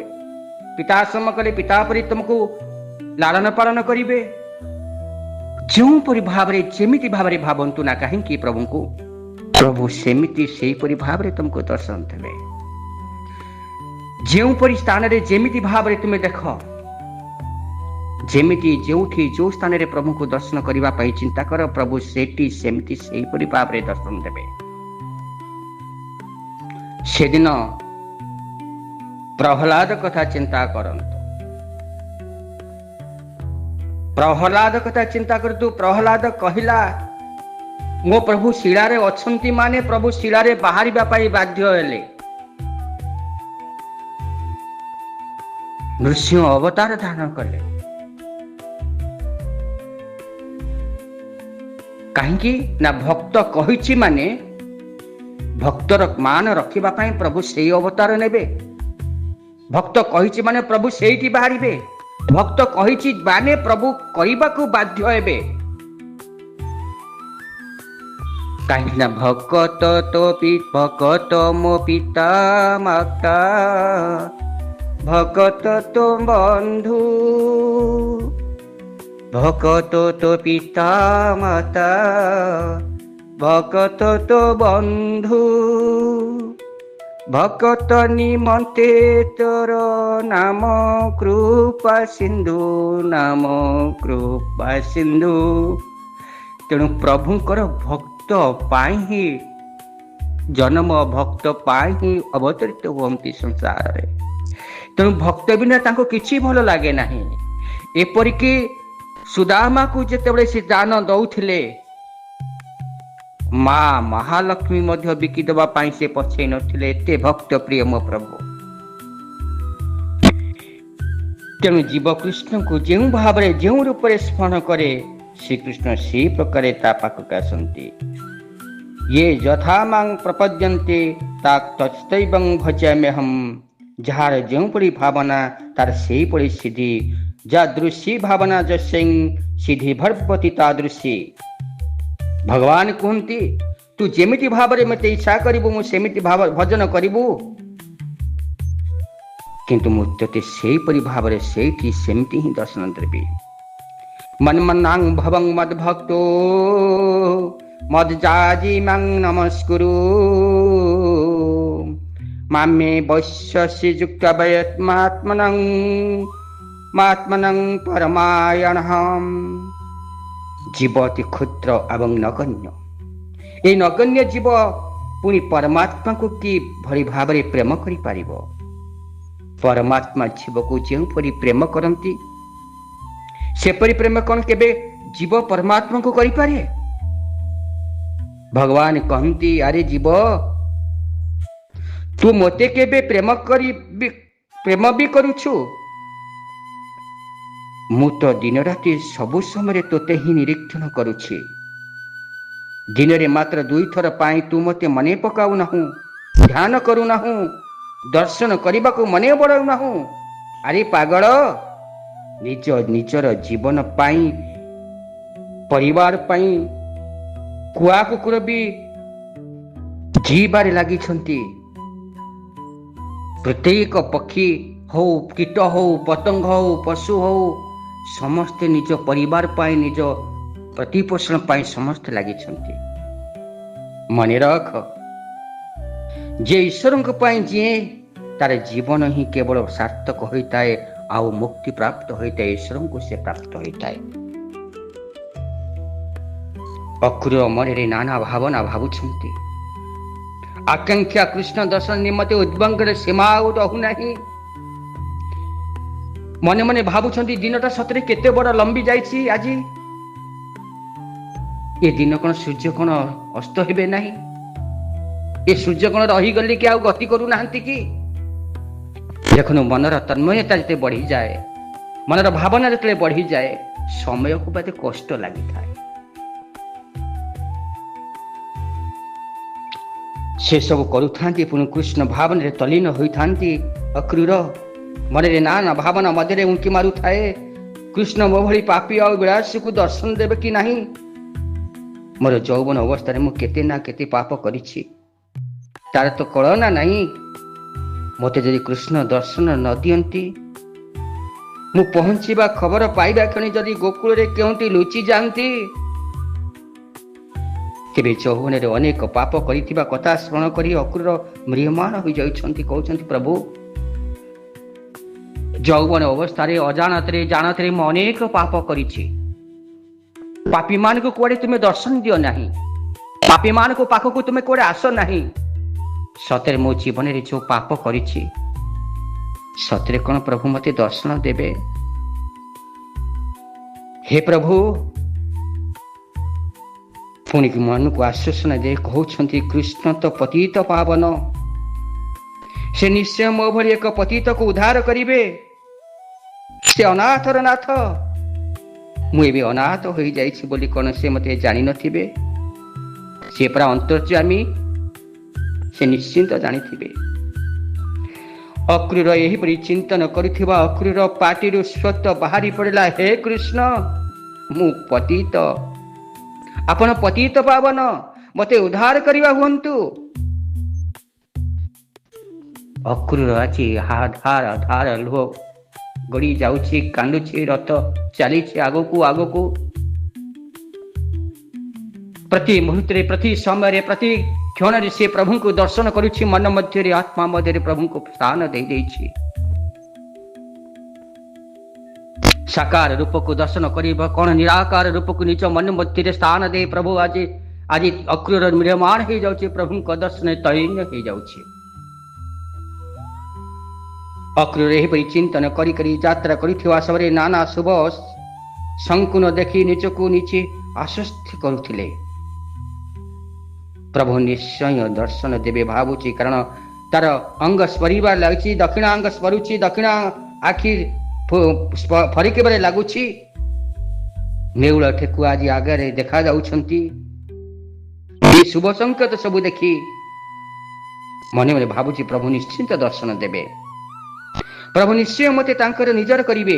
ପିତା ସମ କଲେ ପିତା ପରି ତୁମକୁ ଲାଳନ ପାଳନ କରିବେ। ଯେଉଁପରି ଭାବରେ ଯେମିତି ଭାବରେ ଭାବନ୍ତୁ ନା କାହିଁକି ପ୍ରଭୁଙ୍କୁ, ପ୍ରଭୁ ସେମିତି ସେହିପରି ଭାବରେ ତୁମକୁ ଦର୍ଶନ ଦେବେ। ଯେଉଁପରି ସ୍ଥାନରେ ଯେମିତି ଭାବରେ ତୁମେ ଦେଖ, ଯେମିତି ଯେଉଁଠି ଯେଉଁ ସ୍ଥାନରେ ପ୍ରଭୁଙ୍କୁ ଦର୍ଶନ କରିବା ପାଇଁ ଚିନ୍ତା କର, ପ୍ରଭୁ ସେଠି ସେମିତି ସେହିପରି ଭାବରେ ଦର୍ଶନ ଦେବେ। ସେଦିନ ପ୍ରହ୍ଲାଦ କଥା ଚିନ୍ତା କରନ୍ତୁ। ପ୍ରହ୍ଲାଦ କଥା ଚିନ୍ତା କରନ୍ତୁ। ପ୍ରହ୍ଲାଦ କହିଲା, ମୋ ପ୍ରଭୁ ଶିଳାରେ ଅଛନ୍ତି ମାନେ ପ୍ରଭୁ ଶିଳାରେ ବାହାରିବା ପାଇଁ ବାଧ୍ୟ ହେଲେ। ନୃସିଂହ ଅବତାର ଧାରଣ କଲେ। କାହିଁକି ନା ଭକ୍ତ କହିଛି ମାନେ ଭକ୍ତର ମାନ ରଖିବା ପାଇଁ ପ୍ରଭୁ ସେଇ ଅବତାର ନେବେ। ଭକ୍ତ କହିଛି ମାନେ ପ୍ରଭୁ ସେଇଠି ବାହାରିବେ। ଭକ୍ତ କହିଛି ମାନେ ପ୍ରଭୁ କରିବାକୁ ବାଧ୍ୟ ହେବେ। କାହିଁକି ନା ଭକତ ମୋ ପିତା ମାତା, ଭକତ ତ ବନ୍ଧୁ, ଭକତ ତ ପିତା ମାତା, ଭକତ ତ ବନ୍ଧୁ, ଭକତ ନିମନ୍ତେ ତୋର ନାମ କୃପା ସିନ୍ଧୁ, ନାମ କୃପା ସିନ୍ଧୁ। ତେଣୁ ପ୍ରଭୁଙ୍କର ଭକ୍ତ ପାଇଁ ହିଁ ଜନ୍ମ, ଭକ୍ତ ପାଇଁ ହିଁ ଅବତରିତ ହୁଅନ୍ତି ସଂସାରରେ। ତେଣୁ ଭକ୍ତ ବିନା ତାଙ୍କୁ କିଛି ଭଲ ଲାଗେ ନାହିଁ। ଏପରିକି ସୁଦାମାକୁ ଯେତେବେଳେ ସେ ଦାନ ଦଉଥିଲେ, ମା ମହାଲକ୍ଷ୍ମୀ ମଧ୍ୟ ବିକି ଦେବା ପାଇଁ ସେ ପଛେଇ ନଥିଲେ, ଏତେ ଭକ୍ତ ପ୍ରିୟ ମୋ ପ୍ରଭୁ। ତେଣୁ ଜୀବ କୃଷ୍ଣଙ୍କୁ ଯେଉଁ ଭାବରେ ଯେଉଁ ରୂପରେ ସ୍ମରଣ କରେ, ଶ୍ରୀକୃଷ୍ଣ ସେହି ପ୍ରକାରେ ତା ପାଖକୁ ଆସନ୍ତି। ଇଏ ଯଥା ମାଂ ପ୍ରପଦ୍ୟନ୍ତେ ତତୈବଂ ଭଜାମ୍ୟହଂ। ଯାହାର ଯେଉଁପରି ଭାବନା ତାର ସେହିପରି ସିଦ୍ଧି। ଯାଦୃଶୀ ଭାବନା ଯସ୍ୟଂ ସିଦ୍ଧି ଭର୍ବତି ତାଦୃଶୀ। ଭଗବାନ କୁହନ୍ତି, ତୁ ଯେମିତି ଭାବରେ ମୋତେ ଇଚ୍ଛା କରିବୁ ମୁଁ ସେମିତି ଭଜନ କରିବୁ, କିନ୍ତୁ ମୁଁ ତୋତେ ସେହିପରି ଭାବରେ ସେଇଠି ସେମିତି ହିଁ ଦର୍ଶନ ଦେବି। ମନ୍ମନାଂ ଭବଂ ମଦ୍ଭକ୍ତୋ ମଦ୍ଯାଜି ମାଂ ନମସ୍କୁରୁ, ମାମେ ବୈଶ୍ୟସି ଯୁକ୍ତ ବୟତ୍ମାତ୍ମନଂ ପରମାୟଣଃ। ଜୀବ ଅତି କ୍ଷୁଦ୍ର ଏବଂ ନଗଣ୍ୟ। এই ନଗଣ୍ୟ ଜୀବ ପୁଣି ପରମାତ୍ମାକୁ କି ଭଳି ଭାବରେ ପ୍ରେମ କରିପାରିବ? ପରମାତ୍ମା ଜୀବକୁ ଯେଉଁପରି ପ୍ରେମ କରନ୍ତି, ସେପରି ପ୍ରେମ କଣ କେବେ ଜୀବ ପରମାତ୍ମାକୁ କରିପାରେ? ଭଗବାନ କହନ୍ତି, ଆରେ ଜୀବ, ତୁ ମୋତେ କେବେ ପ୍ରେମ ବି କରୁଛୁ? ମୁଁ ତ ଦିନ ରାତି ସବୁ ସମୟରେ ତୋତେ ହିଁ ନିରୀକ୍ଷଣ କରୁଛି। ଦିନରେ ମାତ୍ର 2 ଥର ପାଇଁ ତୁ ମୋତେ ମନେ ପକାଉନାହୁଁ, ଧ୍ୟାନ କରୁନାହୁଁ, ଦର୍ଶନ କରିବାକୁ ମନେ ବଳାଉନାହୁଁ। ଆରେ ପାଗଳ, ନିଜର ଜୀବନ ପାଇଁ, ପରିବାର ପାଇଁ କୁଆ କୁକୁର ବି ଜୀବାରେ ଲାଗିଛନ୍ତି। ପ୍ରତ୍ୟେକ ପକ୍ଷୀ ହଉ, କୀଟ ହଉ, ପତଙ୍ଗ ହଉ, ପଶୁ ହଉ, ସମସ୍ତେ ନିଜ ପରିବାର ପାଇଁ, ନିଜ ପ୍ରତିପୋଷଣ ପାଇଁ ସମସ୍ତେ ଲାଗିଛନ୍ତି। ମନେ ରଖ, ଯେ ଈଶ୍ୱରଙ୍କ ପାଇଁ ଯିଏ, ତାର ଜୀବନ ହିଁ କେବଳ ସାର୍ଥକ ହୋଇଥାଏ, ଆଉ ମୁକ୍ତି ପ୍ରାପ୍ତ ହୋଇଥାଏ, ଈଶ୍ୱରଙ୍କୁ ସେ ପ୍ରାପ୍ତ ହୋଇଥାଏ। ଅକ୍ରୁର ମନରେ ନାନା ଭାବନା ଭାବୁଛନ୍ତି। ଆକାଂକ୍ଷା କୃଷ୍ଣ ଦର୍ଶନ ନିମନ୍ତେ ଉଦ୍ବଙ୍ଗରେ ସୀମା ଆଉ ରହୁନାହିଁ। ମନେ ମନେ ଭାବୁଛନ୍ତି ଦିନଟା ସତରେ କେତେ ବଡ଼ ଲମ୍ବି ଯାଇଛି। ଆଜି ଏ ଦିନ କ'ଣ ସୂର୍ଯ୍ୟ କ'ଣ ଅସ୍ତ ହେବେ ନାହିଁ? ଏ ସୂର୍ଯ୍ୟ କ'ଣ ରହିଗଲେ କି ଆଉ ଗତି କରୁନାହାନ୍ତି କି? ଦେଖନ୍ତୁ, ମନର ତନ୍ମୟତା ଯେତେ ବଢ଼ିଯାଏ, ମନର ଭାବନା ଯେତେବେଳେ ବଢ଼ିଯାଏ, ସମୟକୁ ବୋଧେ କଷ୍ଟ ଲାଗିଥାଏ। ସେ ସବୁ କରୁଥାନ୍ତି, ପୁଣି କୃଷ୍ଣ ଭାବନାରେ ତଲ୍ଲୀନ ହୋଇଥାନ୍ତି। ଅକ୍ରୁର ମନରେ ନାନା ଭାବନା ମଧ୍ୟରେ ଉଙ୍କି ମାରୁଥାଏ, କୃଷ୍ଣ ମୋ ଭଳି ପାପୀ ଆଉ ବିଳାସୀକୁ ଦର୍ଶନ ଦେବେ କି ନାହିଁ? ମୋର ଯୌବନ ଅବସ୍ଥାରେ ମୁଁ କେତେ ନା କେତେ ପାପ କରିଛି, ତାର ତ କଳନା ନାହିଁ। ମୋତେ ଯଦି କୃଷ୍ଣ ଦର୍ଶନ ନ ଦିଅନ୍ତି, ମୁଁ ପହଞ୍ଚିବା ଖବର ପାଇବା କ୍ଷଣି ଯଦି ଗୋକୁଳରେ କେଉଁଠି ଲୁଚି ଯାଆନ୍ତି, ତେବେ ଯୌବନରେ ଅନେକ ପାପ କରିଥିବା କଥା ସ୍ମରଣ କରି ଅକ୍ରୁର ମ୍ରିୟମାଣ ହୋଇଯାଉଛନ୍ତି। କହୁଛନ୍ତି, ପ୍ରଭୁ, ଯୌବନ ଅବସ୍ଥାରେ ଅଜାଣତରେ ଜାଣତରେ ମୁଁ ଅନେକ ପାପ କରିଛି। ପାପୀମାନଙ୍କୁ କୁଆଡ଼େ ତୁମେ ଦର୍ଶନ ଦିଅ ନାହିଁ, ପାପୀମାନଙ୍କ ପାଖକୁ ତୁମେ କୁଆଡ଼େ ଆସ ନାହିଁ। ସତରେ ମୋ ଜୀବନରେ ଯେଉଁ ପାପ କରିଛି, ସତରେ କ'ଣ ପ୍ରଭୁ ମୋତେ ଦର୍ଶନ ଦେବେ? ହେ ପ୍ରଭୁ, ପୁଣି ମନକୁ ଆଶ୍ୱାସନା ଦେଇ କହୁଛନ୍ତି, କୃଷ୍ଣ ତ ପତିତ ପାବନ, ସେ ନିଶ୍ଚୟ ମୋ ଭଳି ଏକ ପତିତକୁ ଉଦ୍ଧାର କରିବେ। ସେ ଅନାଥର ନାଥ। ମୁଁ ଏବେ ଅନାଥ ହୋଇଯାଇଛି ବୋଲି କ'ଣ ସେ ମୋତେ ଜାଣିନଥିବେ? ସେ ପୁରା ଅନ୍ତର୍ଯ୍ୟାମୀ, ସେ ନିଶ୍ଚିନ୍ତ ଜାଣିଥିବେ। ଅକ୍ରୁର ଏହିପରି ଚିନ୍ତନ କରୁଥିବା ଅକ୍ରୁର ପାଟିରୁ ସ୍ୱତ ବାହାରି ପଡ଼ିଲା, ହେ କୃଷ୍ଣ, ମୁଁ ପତିତ, ଆପଣ ପତିତ ପାବନ, ମୋତେ ଉଦ୍ଧାର କରିବା ହୁଅନ୍ତୁ। ଅକ୍ରୁର ଆଜି ଧାର ଧାର ଲୁହ ଗଡ଼ି ଯାଉଛି, କାନ୍ଦୁଛି, ରଥ ଚାଲିଛି ଆଗକୁ ଆଗକୁ। ପ୍ରତି ମୁହୂର୍ତ୍ତରେ, ପ୍ରତି ସମୟରେ, ପ୍ରତି କ୍ଷଣରେ ସେ ପ୍ରଭୁଙ୍କୁ ଦର୍ଶନ କରୁଛି। ମନ ମଧ୍ୟରେ, ଆତ୍ମା ମଧ୍ୟରେ ପ୍ରଭୁଙ୍କୁ ସ୍ଥାନ ଦେଇଦେଇଛି। ସାକାର ରୂପକୁ ଦର୍ଶନ କରିବ କ'ଣ ନିରାକାର ରୂପକୁ ନିଜ ମନ ମଧ୍ୟରେ ସ୍ଥାନ ଦେଇ ପ୍ରଭୁ ଆଜି ଅକ୍ରୁର ମ୍ରିୟମାଣ ହେଇଯାଉଛି, ପ୍ରଭୁଙ୍କ ଦର୍ଶନରେ ତୈଳୀନ ହେଇଯାଉଛି। ଅକ୍ରୁର ଏହିପରି ଚିନ୍ତନ କରି କରି ଯାତ୍ରା କରିଥିବା ସମୟରେ ନାନା ଶୁଭ ଶଙ୍କୁନ ଦେଖି ନିଜକୁ ନିଜେ ଆଶ୍ୱସ୍ତ କରୁଥିଲେ, ପ୍ରଭୁ ନିଶ୍ଚୟ ଦର୍ଶନ ଦେବେ ଭାବୁଛି। କାରଣ ତାର ଅଙ୍ଗ ସ୍ପରିବାର ଲାଗୁଛି, ଦକ୍ଷିଣ ଅଙ୍ଗ ସ୍ପରୁଛି, ଦକ୍ଷିଣ ଆଖି ଫରିକିବାରେ ଲାଗୁଛି। ନେଉଳ ଠେକୁଆ ଆଜି ଆଗରେ ଦେଖାଯାଉଛନ୍ତି। ଏ ଶୁଭ ସଂକେତ ସବୁ ଦେଖି ମନେ ମନେ ଭାବୁଛି, ପ୍ରଭୁ ନିଶ୍ଚିନ୍ତ ଦର୍ଶନ ଦେବେ, ପ୍ରଭୁ ନିଶ୍ଚୟ ମୋତେ ତାଙ୍କର ନିଜର କରିବେ।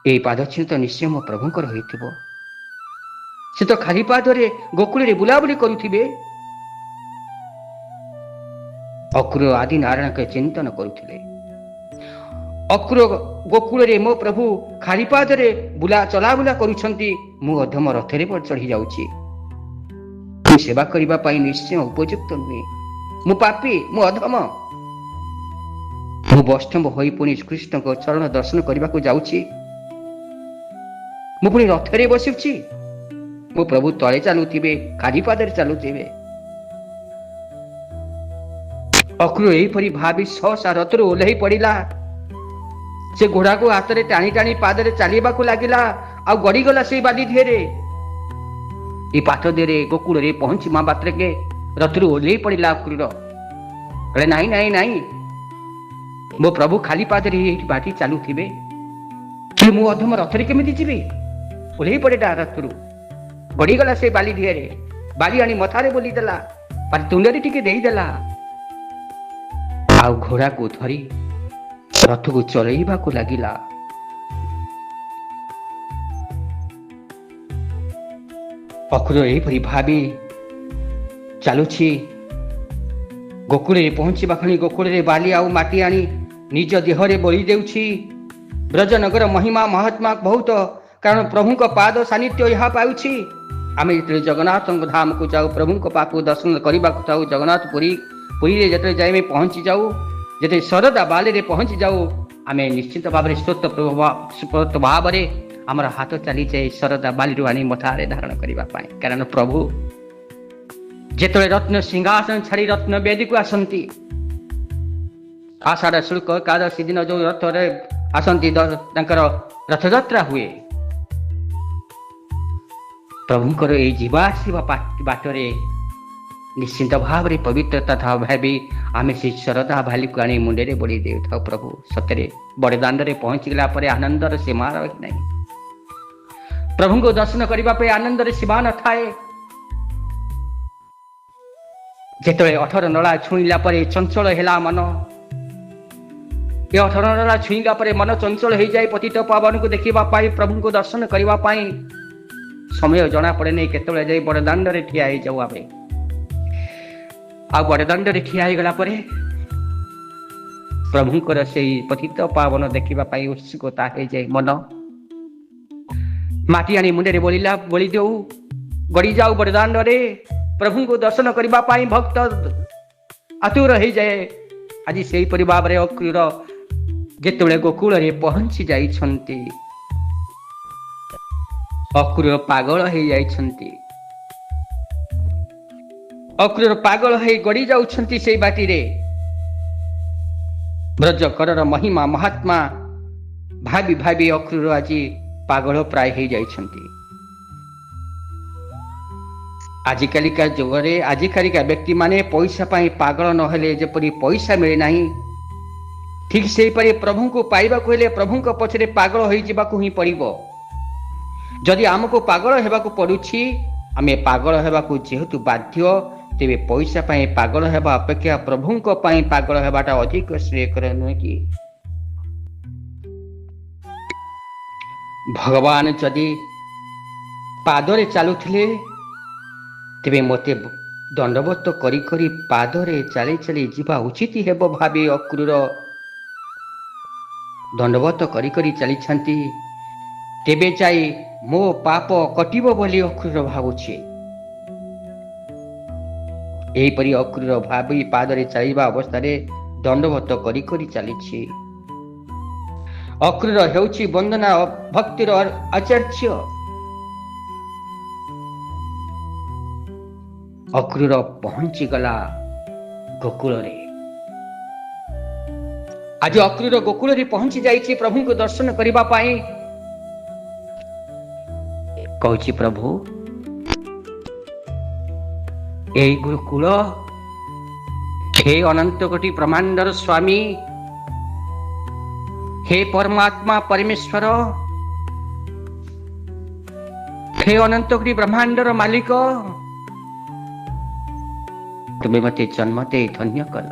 ଏହି ପାଦଚିହ୍ନ ତ ନିଶ୍ଚୟ ମୋ ପ୍ରଭୁଙ୍କର ହୋଇଥିବ। ସେ ତ ଖାଲି ପାଦରେ ଗୋକୁଳରେ ବୁଲାବୁଲି କରୁଥିବେ। ଅକ୍ରୁର ଆଦି ନାରାୟଣଙ୍କ ଚିନ୍ତନ କରୁଥିଲେ। ଅକ୍ରୁର ଗୋକୁଳରେ ମୋ ପ୍ରଭୁ ଖାଲି ପାଦରେ ଚଲାବୁଲା କରୁଛନ୍ତି, ମୁଁ ଅଧମ ରଥରେ ଚଢ଼ି ଯାଉଛି। ମୁଁ ସେବା କରିବା ପାଇଁ ନିଶ୍ଚୟ ଉପଯୁକ୍ତ ନୁହେଁ। ମୁଁ ପାପୀ, ମୁଁ ଅଧମ। ମୁଁ ବୈଷ୍ଣବ ହୋଇ ପୁଣି କୃଷ୍ଣଙ୍କ ଚରଣ ଦର୍ଶନ କରିବାକୁ ଯାଉଛି। ମୁଁ ପୁଣି ରଥରେ ବସୁଛି, ମୋ ପ୍ରଭୁ ତଳେ ଚାଲୁଥିବେ, ଖାଲି ପାଦରେ ଚାଲୁଥିବେ। ଅକ୍ରୁର ଏହିପରି ଭାବି ସହସା ରଥରୁ ଓହ୍ଲାଇ ପଡ଼ିଲା। ସେ ଘୋଡ଼ାକୁ ହାତରେ ଟାଣି ଟାଣି ପାଦରେ ଚାଲିବାକୁ ଲାଗିଲା, ଆଉ ଗଡ଼ିଗଲା ସେଇ ବାଲି ଧିଏରେ। ଏ ପାଠ ଦେହରେ ଗୋକୁଳରେ ପହଞ୍ଚିବା ମାତ୍ରକେ ରଥରୁ ଓହ୍ଲାଇ ପଡ଼ିଲା ଅକ୍ରୁର। କହିଲେ, ନାଇଁ ନାଇଁ ନାଇଁ, ମୋ ପ୍ରଭୁ ଖାଲି ପାଦରେ ଏଇଠି ବାଟି ଚାଲୁଥିବେ, ମୁଁ ଅଧମ ରଥରେ କେମିତି ଯିବି? ଓହ୍ଲାଇ ପଡ଼ିଲା ରଥରୁ, ଗଡ଼ିଗଲା ସେ ବାଲି ଧିଏରେ। ବାଲି ଆଣି ମଥାରେ ବୋଲିଦେଲା, ତୁଣ୍ଡରେ ଟିକେ ଦେଇଦେଲା, ଆଉ ଘୋଡ଼ାକୁ ଧରି ରଥକୁ ଚଲେଇବାକୁ ଲାଗିଲା। ଅକ୍ରୁର ଏହିପରି ଭାବି ଚାଲୁଛି। ଗୋକୁଳରେ ପହଞ୍ଚିବା କ୍ଷଣି ଗୋକୁଳରେ ବାଲି ଆଉ ମାଟି ଆଣି ନିଜ ଦେହରେ ବୋଳି ଦେଉଛି। ବ୍ରଜନଗର ମହିମା ମହାତ୍ମା ବହୁତ, କାରଣ ପ୍ରଭୁଙ୍କ ପାଦ ସାନ୍ନିଧ୍ୟ ଏହା ପାଉଛି। ଆମେ ଯେତେବେଳେ ଜଗନ୍ନାଥଙ୍କ ଧାମକୁ ଯାଉ, ପ୍ରଭୁଙ୍କ ପାଖକୁ ଦର୍ଶନ କରିବାକୁ ଯାଉ, ଜଗନ୍ନାଥ ପୁରୀରେ ଯେତେବେଳେ ଯାଇ ଆମେ ପହଞ୍ଚି ଯାଉ, ଯେତେବେଳେ ଶରଦା ବାଲିରେ ପହଞ୍ଚି ଯାଉ, ଆମେ ନିଶ୍ଚିତ ଭାବରେ ସ୍ୱତ ଭାବରେ ଆମର ହାତ ଚାଲିଯାଏ ଶରଦା ବାଲିରୁ ଆଣି ମଥାରେ ଧାରଣ କରିବା ପାଇଁ। କାରଣ ପ୍ରଭୁ ଯେତେବେଳେ ରତ୍ନ ସିଂହାସନ ଛାଡ଼ି ରତ୍ନ ବେଦୀକୁ ଆସନ୍ତି, ଆଷାଢ଼ ଶୁଳ୍କ ଏକାଦଶୀ ଦିନ ଯୋଉ ରଥରେ ଆସନ୍ତି, ତାଙ୍କର ରଥଯାତ୍ରା ହୁଏ, ପ୍ରଭୁଙ୍କର ଏଇ ଯିବା ଆସିବା ବାଟରେ ନିଶ୍ଚିନ୍ତ ଭାବରେ ପବିତ୍ରତା ଭାବି ଆମେ ସେଇ ଶରଦା ବାଲିକୁ ଆଣି ମୁଣ୍ଡରେ ବୋଳି ଦେଉଥାଉ। ପ୍ରଭୁ ସତରେ ବଡ଼ଦାଣ୍ଡରେ ପହଞ୍ଚିଗଲା ପରେ ଆନନ୍ଦର ସୀମା ରହି ନାହିଁ। ପ୍ରଭୁଙ୍କୁ ଦର୍ଶନ କରିବା ପାଇଁ ଆନନ୍ଦରେ ସୀମା ନଥାଏ। ଯେତେବେଳେ 18 ନଳା ଛୁଇଁଲା ପରେ ଚଞ୍ଚଳ ହେଲା ମନ, ଏ 18 ନଳା ଛୁଇଁଲା ପରେ ମନ ଚଞ୍ଚଳ ହେଇଯାଏ। ପତିତ ପାବନକୁ ଦେଖିବା ପାଇଁ, ପ୍ରଭୁଙ୍କୁ ଦର୍ଶନ କରିବା ପାଇଁ ସମୟ ଜଣା ପଡେ ନାହିଁ। କେତେବେଳେ ଯାଇ ବଡ଼ଦାଣ୍ଡରେ ଠିଆ ହେଇଯାଉ ଆମେ। ଆଉ ବଡ଼ଦାଣ୍ଡରେ ଠିଆ ହେଇଗଲା ପରେ ପ୍ରଭୁଙ୍କର ସେଇ ପତିତ ପାବନ ଦେଖିବା ପାଇଁ ଉତ୍ସୁକତା ହେଇଯାଏ ମନ। ମାଟି ଆଣି ମୁଣ୍ଡରେ ବୋଳି ଦେଉ, ଗଡ଼ି ଯାଉ ବଡ଼ଦାଣ୍ଡରେ ପ୍ରଭୁଙ୍କୁ ଦର୍ଶନ କରିବା ପାଇଁ ଭକ୍ତ ଆତୁର ହେଇଯାଏ। ଆଜି ସେହିପରି ଭାବରେ ଅକ୍ରୁର ଯେତେବେଳେ ଗୋକୁଳରେ ପହଞ୍ଚି ଯାଇଛନ୍ତି, ଅକ୍ରୁର ପାଗଳ ହେଇଯାଇଛନ୍ତି। ଅକ୍ରୁର ପାଗଳ ହେଇ ଗଡ଼ି ଯାଉଛନ୍ତି ସେଇ ବାଟିରେ। ବ୍ରଜକରର ମହିମା ମହାତ୍ମା ଭାବି ଭାବି ଅକ୍ରୁର ଆଜି ପାଗଳ ପ୍ରାୟ ହେଇଯାଇଛନ୍ତି। ଆଜିକାଲିକା ଯୁଗରେ ଆଜିକାଲିକା ବ୍ୟକ୍ତିମାନେ ପଇସା ପାଇଁ ପାଗଳ ନହେଲେ ଯେପରି ପଇସା ମିଳେ ନାହିଁ, ଠିକ୍ ସେହିପରି ପ୍ରଭୁଙ୍କୁ ପାଇବାକୁ ହେଲେ ପ୍ରଭୁଙ୍କ ପଛରେ ପାଗଳ ହୋଇଯିବାକୁ ହିଁ ପଡ଼ିବ। ଯଦି ଆମକୁ ପାଗଳ ହେବାକୁ ପଡୁଛି, ଆମେ ପାଗଳ ହେବାକୁ ଯେହେତୁ ବାଧ୍ୟ, ତେବେ ପଇସା ପାଇଁ ପାଗଳ ହେବା ଅପେକ୍ଷା ପ୍ରଭୁଙ୍କ ପାଇଁ ପାଗଳ ହେବାଟା ଅଧିକ ଶ୍ରେୟକର ନୁହେଁ କି? ଭଗବାନ ଯଦି ପାଦରେ ଚାଲୁଥିଲେ, ତେବେ ମୋତେ ଦଣ୍ଡବତ କରି କରି ପାଦରେ ଚାଲି ଚାଲି ଯିବା ଉଚିତ ହେବ ଭାବି ଅକ୍ରୁର ଦଣ୍ଡବତ କରି କରି ଚାଲିଛନ୍ତି। ତେବେ ଯାଇ ମୋ ପାପ କଟିବ ବୋଲି ଅକ୍ରୁର ଭାବୁଛି। ଏହିପରି ଅକ୍ରୁର ଭାବି ପାଦରେ ଚାଲିବା ଅବସ୍ଥାରେ ଦଣ୍ଡବତ କରି କରି ଚାଲିଛି। ଅକ୍ରୁର ହେଉଛି ବନ୍ଦନା ଭକ୍ତିର ଆଚାର୍ଯ୍ୟ। ଅକ୍ରୁର ପହଞ୍ଚିଗଲା ଗୋକୁଳରେ। ଆଜି ଅକ୍ରୁର ଗୋକୁଳରେ ପହଞ୍ଚି ଯାଇଛି ପ୍ରଭୁଙ୍କୁ ଦର୍ଶନ କରିବା ପାଇଁ। କହୁଛି, ପ୍ରଭୁ ଏଇ ଗୋକୁଳ, ହେ ଅନନ୍ତ କୋଟି ବ୍ରହ୍ମାଣ୍ଡର ସ୍ୱାମୀ, ହେ ପରମାତ୍ମା ପରମେଶ୍ୱର, ହେ ଅନନ୍ତ କୋଟି ବ୍ରହ୍ମାଣ୍ଡର ମାଲିକ, ତୁମେ ମତେ ଜନ୍ମ ଦେଇ ଧନ୍ୟ କଲ।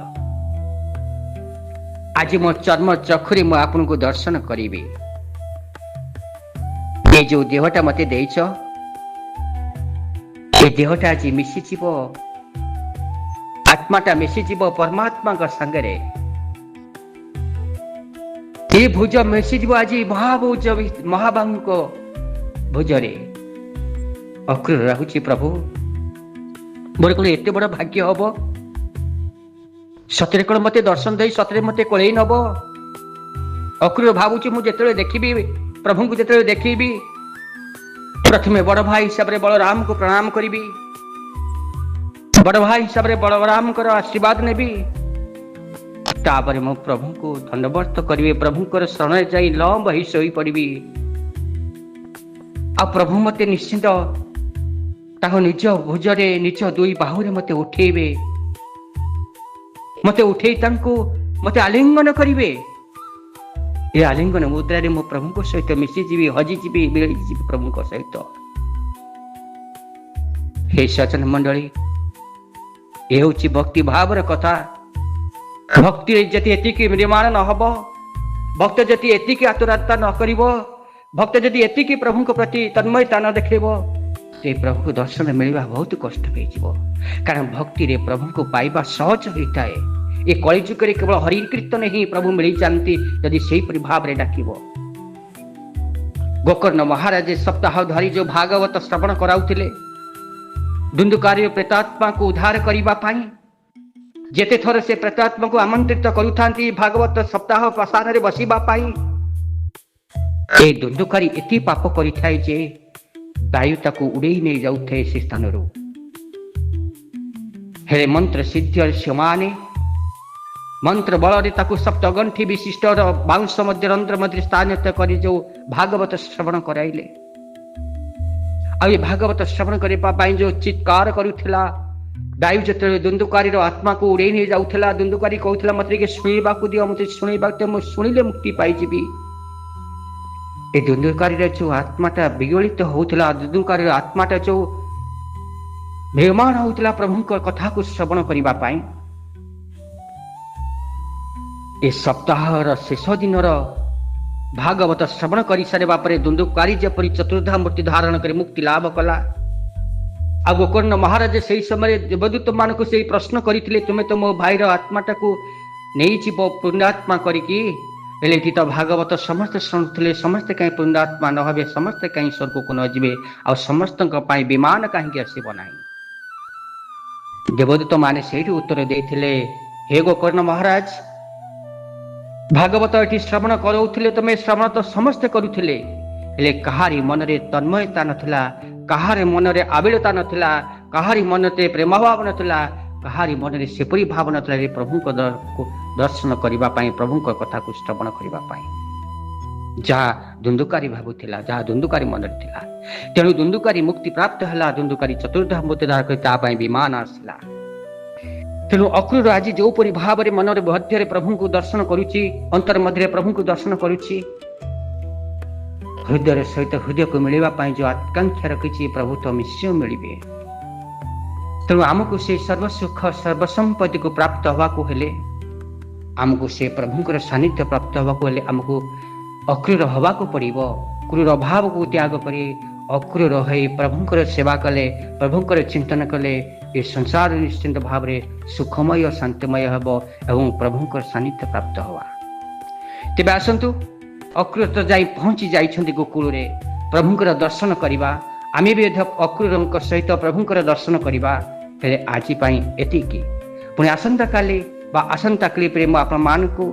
ଆଜି ମୋ ଚର୍ମ ଚକ୍ଷୁରେ ମୁଁ ଆପଣଙ୍କୁ ଦର୍ଶନ କରିବି। ଏ ଯୋଉ ଦେହଟା ମତେ ଦେଇଛ, ଏ ଦେହଟା ଆଜି ମିଶିଯିବ, ଆତ୍ମାଟା ମିଶିଯିବ ପରମାତ୍ମାଙ୍କ ସାଙ୍ଗରେ। ଏ ଭୁଜ ମିଶିଯିବ ଆଜି ମହାବାହୁଙ୍କ ଭୁଜରେ। ଅକ୍ରୁର ରହୁଛି, ପ୍ରଭୁ ମୋର କଣ ଏତେ ବଡ ଭାଗ୍ୟ ହବ? ସତରେ କଣ ମତେ ଦର୍ଶନ ଦେଇ ସତରେ ମତେ କୋଳେଇ ନବ? ଅକ୍ରୁର ଭାବୁଛି, ମୁଁ ଯେତେବେଳେ ଦେଖିବି ପ୍ରଭୁଙ୍କୁ, ଯେତେବେଳେ ଦେଖିବି ପ୍ରଥମେ ବଡ ଭାଇ ହିସାବରେ ବଳରାମକୁ ପ୍ରଣାମ କରିବି, ବଡ ଭାଇ ହିସାବରେ ବଳରାମଙ୍କର ଆଶୀର୍ବାଦ ନେବି, ତାପରେ ମୁଁ ପ୍ରଭୁଙ୍କୁ ଦଣ୍ଡବତ କରିବି, ପ୍ରଭୁଙ୍କର ଶରଣରେ ଯାଇ ଲମ୍ବ ହେଇ ଶୋଇ ପଡିବି। ଆଉ ପ୍ରଭୁ ମତେ ନିଶ୍ଚିନ୍ତ ତାଙ୍କ ନିଜ ଭୁଜରେ, ନିଜ ଦୁଇ ବାହୁରେ ମତେ ଉଠେଇବେ, ମତେ ଉଠେଇ ତାଙ୍କୁ ମତେ ଆଲିଙ୍ଗନ କରିବେ। ଏ ଆଲିଙ୍ଗନ ମୁଦ୍ରାରେ ମୁଁ ପ୍ରଭୁଙ୍କ ସହିତ ମିଶିଯିବି, ହଜିଯିବି, ମିଳିଯିବି ପ୍ରଭୁଙ୍କ ସହିତ। ହେ ସଜ୍ଜନ ମଣ୍ଡଳୀ, ଏ ହେଉଛି ଭକ୍ତି ଭାବର କଥା। ଭକ୍ତିରେ ଯଦି ଏତିକି ନିର୍ମାଣ ନ ହବ, ଭକ୍ତ ଯଦି ଏତିକି ଆତୁରତା ନ କରିବ, ଭକ୍ତ ଯଦି ଏତିକି ପ୍ରଭୁଙ୍କ ପ୍ରତି ତନ୍ମୟତା ନ ଦେଖେଇବ, ସେ ପ୍ରଭୁଙ୍କୁ ଦର୍ଶନ ମିଳିବା ବହୁତ କଷ୍ଟ ହେଇଯିବ। କାରଣ ଭକ୍ତିରେ ପ୍ରଭୁଙ୍କୁ ପାଇବା ସହଜ ହୋଇଥାଏ। ଏ କଳିଯୁଗରେ କେବଳ ହରି କୀର୍ତ୍ତନ ହିଁ ପ୍ରଭୁ ମିଳିଯାଆନ୍ତି ଯଦି ସେହିପରି ଭାବରେ ଡାକିବ। ଗୋକର୍ଣ୍ଣ ମହାରାଜ ସପ୍ତାହ ଧରି ଯୋଉ ଭାଗବତ ଶ୍ରବଣ କରାଉଥିଲେ, ଦୁନ୍ଦୁକାରୀ ପ୍ରେତାତ୍ମାକୁ ଉଦ୍ଧାର କରିବା ପାଇଁ, ଯେତେ ଥର ସେ ପ୍ରେତାତ୍ମାକୁ ଆମନ୍ତ୍ରିତ କରୁଥାନ୍ତି ଭାଗବତ ସପ୍ତାହ ପ୍ରସାରରେ ବସିବା ପାଇଁ, ए दुंदुकारी एति पाप करिथाय जे वायु ताकू उड़ेई नहीं जाउथे से स्थानरू। हे मंत्र सिद्ध समाने मंत्र बल ताकू सप्तगंठी विशिष्ट बाउंश मध्य रंध्र मध्य स्थानित कर जो भागवत श्रवण कराइले आ भागवत श्रवण करने जो चित्कार करुला वायु जो दुंदुकारी आत्मा को उड़े नहीं जाऊला दुंदुकारी कहूला मत शुणा दियो मत शुणा शुणिले मुक्ति पाई। ए दुंदुकारी जो आत्माटा विगलित होता दुंदुकारी आत्माटा जो निर्माण होता प्रभु कथा को श्रवण करने ए सप्ताह शेष दिन भागवत श्रवण कर सारे दुंदुकारी जपरी चतुर्धा मूर्ति धारण कर मुक्ति लाभ कला। आ गोकर्ण महाराज से समय देवदूत मान को से प्रश्न करते तुम्हें तो मो भाईर आत्माटा को नहीं जीव पुण्यात्मा करी तो भागवत समस्ते शुणुले समस्ते कहीं पुण्यात्मा न हे समस्ते कहीं स्वर्ग को न जीवे आ समस्त विमान कहीं आसना। देवदूत माने से उत्तर देते हे गोकर्ण महाराज भागवत ये श्रवण करोले तुम श्रवण तो समस्ते करुले हेले कहारी मनरे तन्मयता नथिला कहारे मनरे आबिलता नथिला कहारी मनते प्रेमभाव नथिला कहारी मनरे सेपरी भाव नथिला रे प्रभु को दर्शन करिबा पई प्रभु को कथा को श्रवण करिबा पई जहाँ दुंदुकारी भावुला जहाँ दुंदुकारी मनरे थिला तेणु दुंदुकारी मुक्ति प्राप्त हला दुंदुकारी चतुर्धा मूर्ति धारण कर ता पई विमान आसला। तेणु अक्रूर आज जो परी भाव में मन मध्य प्रभु को दर्शन करुच्ची अंतर मध्य प्रभु को दर्शन करुच्ची हृदय सहित हृदय को मिलवाई जो आकांक्षा रखी प्रभु तो निश्चय मिले। तेणु आमको से सर्वसुख सर्वसंपत्ति को प्राप्त हवा को हेले आमको से प्रभु सानिध्य प्राप्त हवा को हेले आमको अक्रूर हवा को पड़ो क्रूर भाव को त्याग कर अक्रूर हो प्रभुंकर सेवा कले प्रभुंकर चिंतन कले ये संसार निश्चिंत भाव में सुखमय और शांतिमय हम एवं प्रभुंकर सानिध्य प्राप्त हवा। तेज आसतु अक्रूर तो जाई पहुंची जाइछन्ति गोकुल रे प्रभुंकर दर्शन करवा आमे भी अक्रूर सहित प्रभुंकर दर्शन करवा हेले आज पाई एतिकी पुणी आसंता काली बा आसंता क्लिप रे मु आपण मान को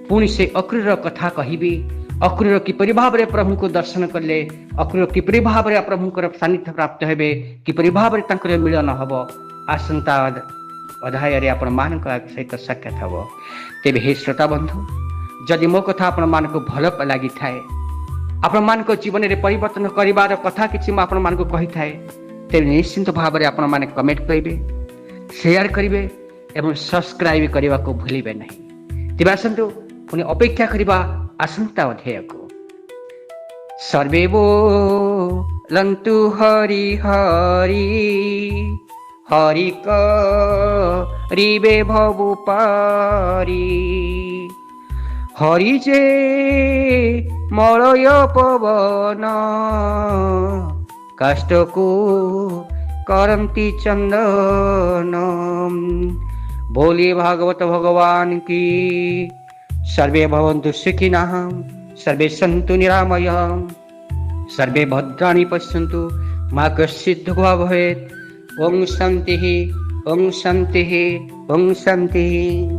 पुणी से अक्रूर कथा कहिबी अक्रूर किपरि भाव में प्रभु को दर्शन कले अक्रूर किपरि भाव में प्रभुंकर सानिध्य प्राप्त हेबे किपरि भाव में तांकर मिलन हब आसंता अध्याय रे आपण मान सहित साक्षात हब। तेबे हे श्रोता बंधु जदि मो कथा आपण मान को भल लगी थाए आपण मान को जीवन में परिवर्तन करिवार कथा किछि म आपण मान को कहि थाए तेबे निश्चिंत भाव में आपण मान कमेंट करिवे शेयर करिवे एवं सब्सक्राइब करने को भूलिबे नहीं। तेबे आसंतु पुणी अपेक्षा करिबा आसंता अध्याय को। सर्वे बोलन्तु हरि हरि हरि करिबे भवु पारी हरि जे मलय पवन काष्ठ को करन्ति चंदन बोलिए भागवत भगवान की। सर्वे भवन्तु सुखिनः सर्वे सन्तु निरामयाः सर्वे भद्राणि पश्यन्तु मा कश्चित् दुःखः भवेत्। ओम शान्तिः ओम शान्तिः ओम शान्तिः।